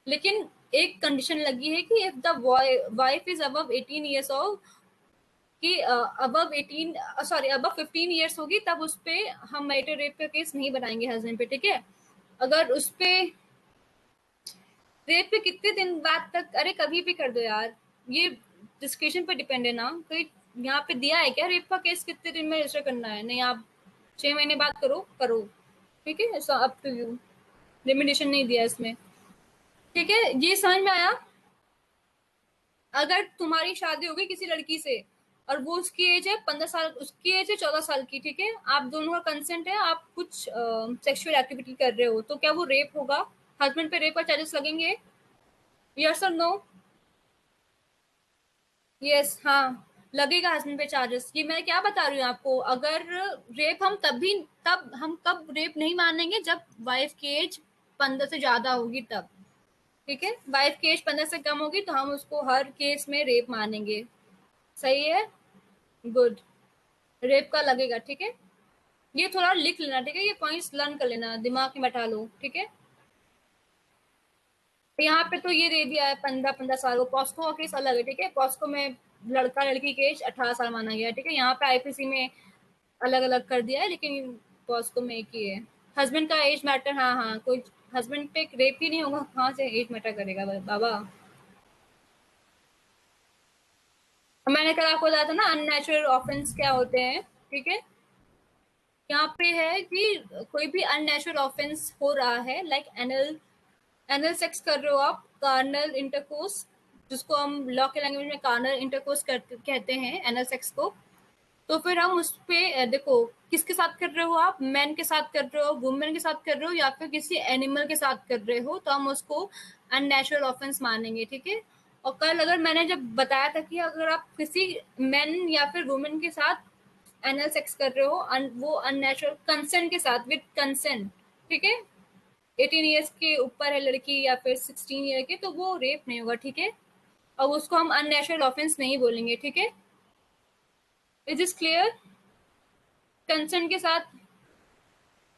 लेकिन एक कंडीशन लगी है कि if the wife is above 18 years old, कि अबव 18, सॉरी अबव 15 years होगी, तब उस पे हम मैरिटल रेप का केस नहीं बनाएंगे हस्बैंड पे, ठीक है। अगर उस पे रेप पे कितने दिन बाद तक, अरे कभी भी कर दो यार, ये डिस्क्रिप्शन पे डिपेंड है ना, कोई यहाँ पे दिया है क्या रेप का केस कितने दिन में रजिस्टर करना है, नहीं आप 6 महीने बाद करो करो, ठीक है, अप टू यू, लिमिटेशन नहीं दिया इसमें, ठीक है, ये समझ में आया। अगर तुम्हारी शादी हो गई किसी लड़की से और वो उसकी एज है 15 साल, उसकी एज है 14 साल की, ठीक है, आप दोनों का कंसेंट है, आप कुछ सेक्सुअल एक्टिविटी कर रहे हो, तो क्या वो रेप होगा, हस्बैंड पे रेप का चार्जेस लगेंगे, यस और नो? यस, हाँ लगेगा हस्बैंड पे चार्जेस, ये मैं क्या बता रही हूँ आपको, अगर रेप हम तब हम कब रेप नहीं मानेंगे, जब वाइफ की एज 15 से ज्यादा होगी तब, ठीक है, वाइफ की एज 15 से कम होगी तो हम उसको हर केस में रेप मानेंगे, सही है, गुड, रेप का लगेगा, ठीक है, ये थोड़ा लिख लेना, ठीक है, ये पॉइंट्स लर्न कर लेना, दिमाग में बैठा लो, ठीक है। यहाँ पे तो ये दे दिया है 15-15 साल, वो पॉस्को का केस अलग है, ठीक है, पॉस्को में लड़का लड़की की एज 18 साल माना गया है, ठीक है, यहाँ पे आईपीसी में अलग अलग कर दिया है, लेकिन पॉस्को में एक ही है। हस्बैंड का एज मैटर, हाँ हाँ, कोई हस्बैंड पे रेप ही नहीं होगा, कहाँ से एज मैटर करेगा बाबा। मैंने कल आपको बताया था ना अननेचुरल ऑफेंस क्या होते हैं, ठीक है, यहाँ पे है कि कोई भी अननेचुरल ऑफेंस हो रहा है, लाइक एनल एनल सेक्स कर रहे हो आप, कार्नल इंटरकोर्स, जिसको हम लॉ के लैंग्वेज में कार्नल इंटरकोर्स कहते हैं, एनल सेक्स को। तो फिर हम उस पे देखो किसके साथ कर रहे हो आप, मैन के साथ कर रहे हो, वुमेन के साथ कर रहे हो, या फिर किसी एनिमल के साथ कर रहे हो, तो हम उसको अननेचुरल ऑफेंस मानेंगे, ठीक है। और कल अगर मैंने जब बताया था कि अगर आप किसी मैन या फिर वुमेन के साथ एनल सेक्स कर रहे हो, वो अननेचुरल कंसेंट के साथ, विद कंसेंट, ठीक है, 18 ईयर्स के ऊपर है लड़की या फिर 16 ईयर के, तो वो रेप नहीं होगा, ठीक है। और उसको हम अननेचुरल ऑफेंस नहीं बोलेंगे, ठीक है। Is is clear? कंसेंट के साथ,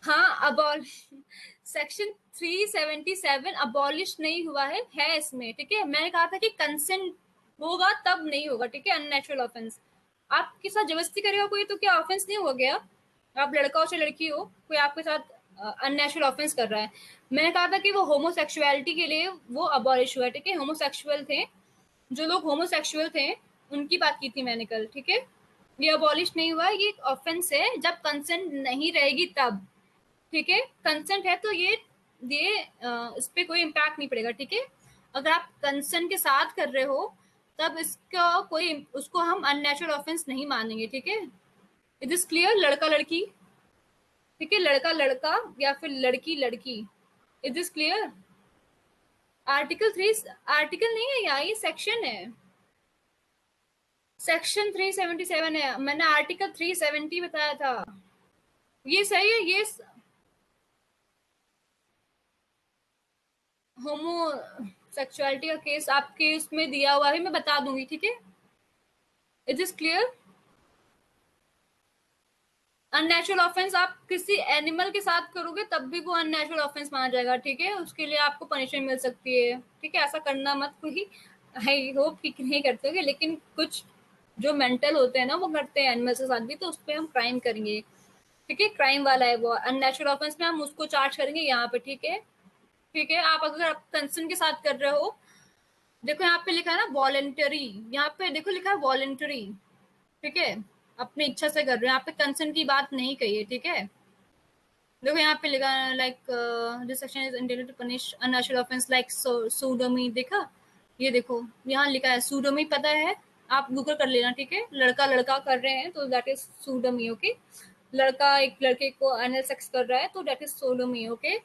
हाँ। अबॉल सेक्शन 377 अबॉलिश नहीं हुआ है इसमें, ठीक है। मैंने कहा था कि कंसेंट होगा तब नहीं होगा, ठीक है, अननेचुरल ऑफेंस। आपके साथ जबरदस्ती करेगा कोई तो क्या ऑफेंस नहीं हो गया? आप लड़का हो चाहे लड़की हो, कोई आपके साथ अननेचुरल ऑफेंस कर रहा है। मैंने कहा था कि वो होमोसेक्सुअलिटी के लिए वो अबॉलिश हुआ है, ठीक है। होमोसेक्सुअल थे, जो लोग होमोसेक्सुअल थे उनकी बात की थी मैंने कल, ठीक है। ये अबॉलिश नहीं हुआ, ये ऑफेंस है जब कंसेंट नहीं रहेगी तब, ठीक है। कंसेंट है तो ये इस पे कोई इम्पैक्ट नहीं पड़ेगा, ठीक है। अगर आप कंसेंट के साथ कर रहे हो तब इसका कोई, उसको हम अननेचुरल ऑफेंस नहीं मानेंगे, ठीक है। It is clear? लड़का लड़की, ठीक है, लड़का लड़का या फिर लड़की लड़की। It is clear? Article 3, article नहीं है यहाँ, ये सेक्शन है। सेक्शन 377 है, मैंने आर्टिकल 370 बताया था। ये सही है, ये होमोसेक्सुअलिटी का केस आपके उसमें दिया हुआ है, मैं बता दूंगी, ठीक है। Is is clear? Unnatural offence आप किसी एनिमल के साथ करोगे तब भी वो अननेचुरल ऑफेंस माना जाएगा, ठीक है। उसके लिए आपको पनिशमेंट मिल सकती है, ठीक है। ऐसा करना मत, कोई आई होप कि नहीं करते होगे, लेकिन कुछ जो मेंटल होते हैं ना वो करते हैं एनिमल के साथ भी, तो उस पर हम क्राइम करेंगे, ठीक है। क्राइम वाला है वो, अननेचुरल ऑफेंस में हम उसको चार्ज करेंगे यहाँ पे, ठीक है। ठीक है, आप अगर आप कंसर्न के साथ कर रहे हो, देखो यहाँ पे लिखा है ना वॉलेंटरी, यहाँ पे देखो लिखा है वॉलेंटरी, ठीक है। अपनी इच्छा से कर रहे हो, यहाँ पे कंसेंट की बात नहीं कही है, ठीक है। देखो यहाँ पे लिखा है like this section is intended to punish unnatural offence like sodomy, देखा? ये देखो यहाँ लिखा है सोडोमी, पता है? आप गूगल कर लेना, ठीक है। लड़का लड़का कर रहे हैं तो दैट इज सोडोमी, ओके। लड़का एक लड़के को एनल सेक्स कर रहा है तो दैट इज सोडोमी, ओके।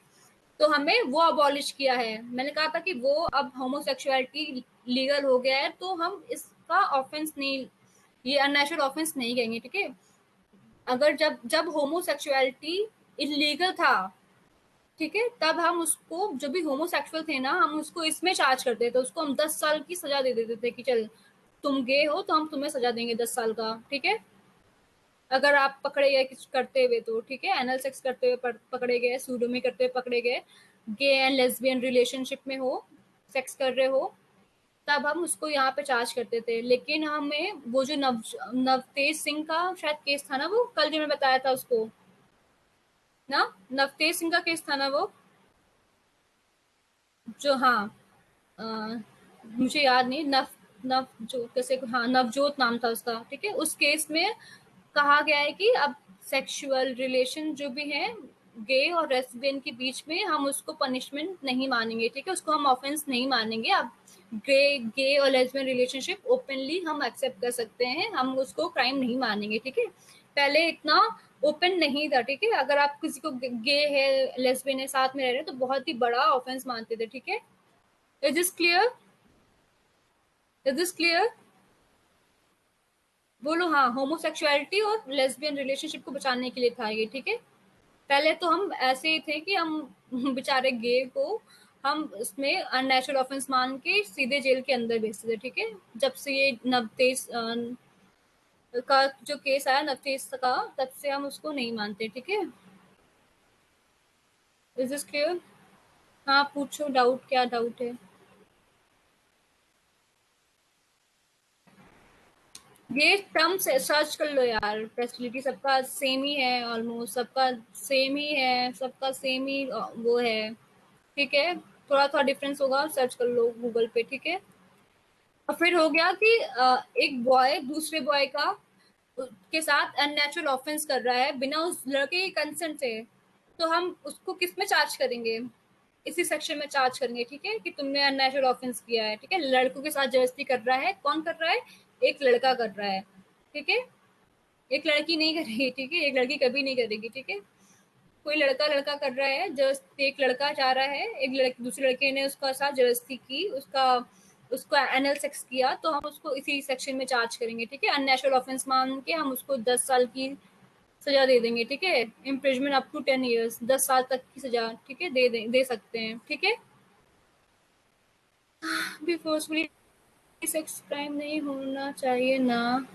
तो हमें वो अबॉलिश किया है, मैंने कहा था कि वो अब होमोसेक्सुअलिटी लीगल हो गया है तो हम इसका ऑफेंस नहीं, ये अननेचुरल ऑफेंस नहीं कहेंगे, ठीक है। अगर जब जब होमोसेक्सुअलिटी इलीगल था, ठीक है, तब हम उसको, जो भी होमोसेक्सुअल थे ना, हम उसको इसमें चार्ज करते थे, उसको हम 10 साल की सजा दे देते थे कि चल तुम गे हो तो हम तुम्हें सजा देंगे 10 साल का, ठीक है। अगर आप पकड़े गए कुछ करते हुए तो, ठीक है, एनल सेक्स करते हुए पकड़े गए, सूडोमी करते हुए पकड़े गए, गे एंड लेस्बियन रिलेशनशिप में हो, सेक्स कर रहे हो, तब हम उसको यहाँ पे चार्ज करते थे। लेकिन हमें वो जो नवतेज सिंह का शायद केस था ना, वो कल जो मैं बताया था उसको ना, नवतेज सिंह का केस था ना वो, जो, हाँ, अ, मुझे याद नहीं, नव नव जो कैसे, हाँ, नवजोत नाम था उसका, ठीक है। उस केस में कहा गया है कि अब सेक्सुअल रिलेशन जो भी है गे और लेस्बियन के बीच में, हम उसको पनिशमेंट नहीं मानेंगे, ठीक है, उसको हम ऑफेंस नहीं मानेंगे। अब गे गे और लेस्बियन रिलेशनशिप ओपनली हम एक्सेप्ट कर सकते हैं, हम उसको क्राइम नहीं मानेंगे, ठीक है। पहले इतना ओपन नहीं था, ठीक है। अगर आप किसी को गे है लेस्बियन है साथ में रह रहे हैं तो बहुत ही बड़ा ऑफेंस मानते थे, ठीक है। Is this clear? Is this clear? बोलो हाँ। होमोसेक्सुअलिटी और लेस्बियन रिलेशनशिप को बचाने के लिए था ये, ठीक है। पहले तो हम ऐसे ही थे कि हम बेचारे गे को हम इसमें अननेचुरल ऑफेंस मान के सीधे जेल के अंदर भेजते थे, ठीक है। जब से ये नवतेज का जो केस आया नवतेज का, तब से हम उसको नहीं मानते, ठीक है। Is this clear? हाँ, पूछो, डाउट, क्या डाउट है? ये टर्म से सर्च कर लो यार, फैसिलिटी सबका सेम ही है, ऑलमोस्ट सबका सेम ही है, सबका सेम ही वो है, ठीक है। थोड़ा थोड़ा डिफरेंस होगा, सर्च कर लो गूगल पे, ठीक है। और फिर हो गया कि एक बॉय दूसरे बॉय का के साथ अननेचुरल ऑफेंस कर रहा है बिना उस लड़के के कंसेंट से, तो हम उसको किस में चार्ज करेंगे? इसी सेक्शन में चार्ज करेंगे, ठीक है, कि तुमने अननेचुरल ऑफेंस किया है, ठीक है। लड़कों के साथ जबरदस्ती कर रहा है, कौन कर रहा है? एक लड़का कर रहा है, ठीक है। एक लड़की नहीं करेगी, ठीक है, एक लड़की कभी नहीं करेगी, ठीक है। कोई लड़का लड़का कर रहा है, जस्ट एक लड़का चाह रहा है, एक लड़की, दूसरे लड़के ने उसका साथ जबरदस्ती की, उसका उसको एनल सेक्स किया, तो हम उसको इसी सेक्शन में चार्ज करेंगे, ठीक है। अननेचुरल ऑफेंस मान के हम उसको 10 साल की सजा दे देंगे, ठीक है। इम्प्रिजमेंट अप टू 10 ईयर्स, 10 साल तक की सजा, ठीक है, दे सकते हैं, ठीक है। भी फोर्सफुली सेक्स क्राइम नहीं होना चाहिए ना।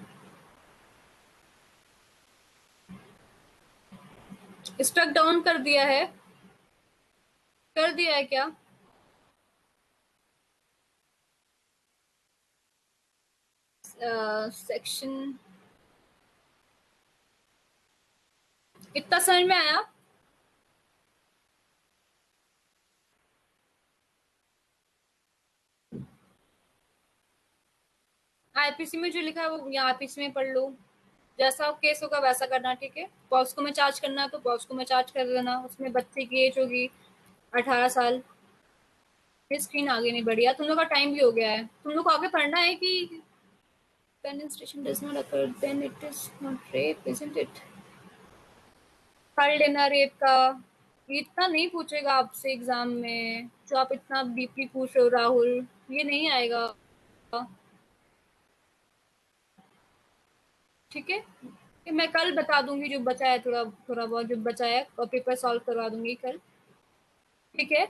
स्ट्रक डाउन कर दिया है, कर दिया है क्या? सेक्शन इतना समझ में आया? आईपीसी में जो लिखा है वो यहाँ आईपीसी में पढ़ लो। जैसा केस होगा वैसा करना, ठीक है। पॉक्सो में चार्ज करना है तो पॉक्सो में चार्ज कर देना, उसमें बच्चे की एज होगी 18 साल। ये स्क्रीन आगे नहीं बढ़ी यार, तुम लोग का टाइम भी हो गया है, तुम लोग को आगे पढ़ना है कि penetration does not occur then it is not rape, isn't it? कर लेना रेप का। ये इतना नहीं पूछेगा आपसे एग्जाम में, जो आप इतना डीपली पूछ रहे हो राहुल, ये नहीं आएगा, ठीक है। कि मैं कल बता दूंगी जो बचा है, थोड़ा थोड़ा बहुत जो बचा है, और पेपर सॉल्व करवा दूंगी कल, ठीक है।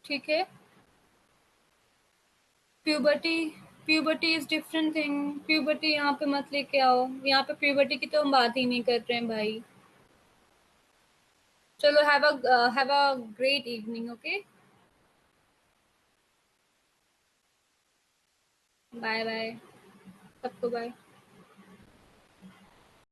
ठीक है। Puberty, puberty is different thing, puberty यहाँ पे मत लेके आओ, यहाँ पे प्यूबर्टी की तो हम बात ही नहीं कर रहे हैं भाई। चलो, have a great evening, okay. Bye bye, सबको बाय।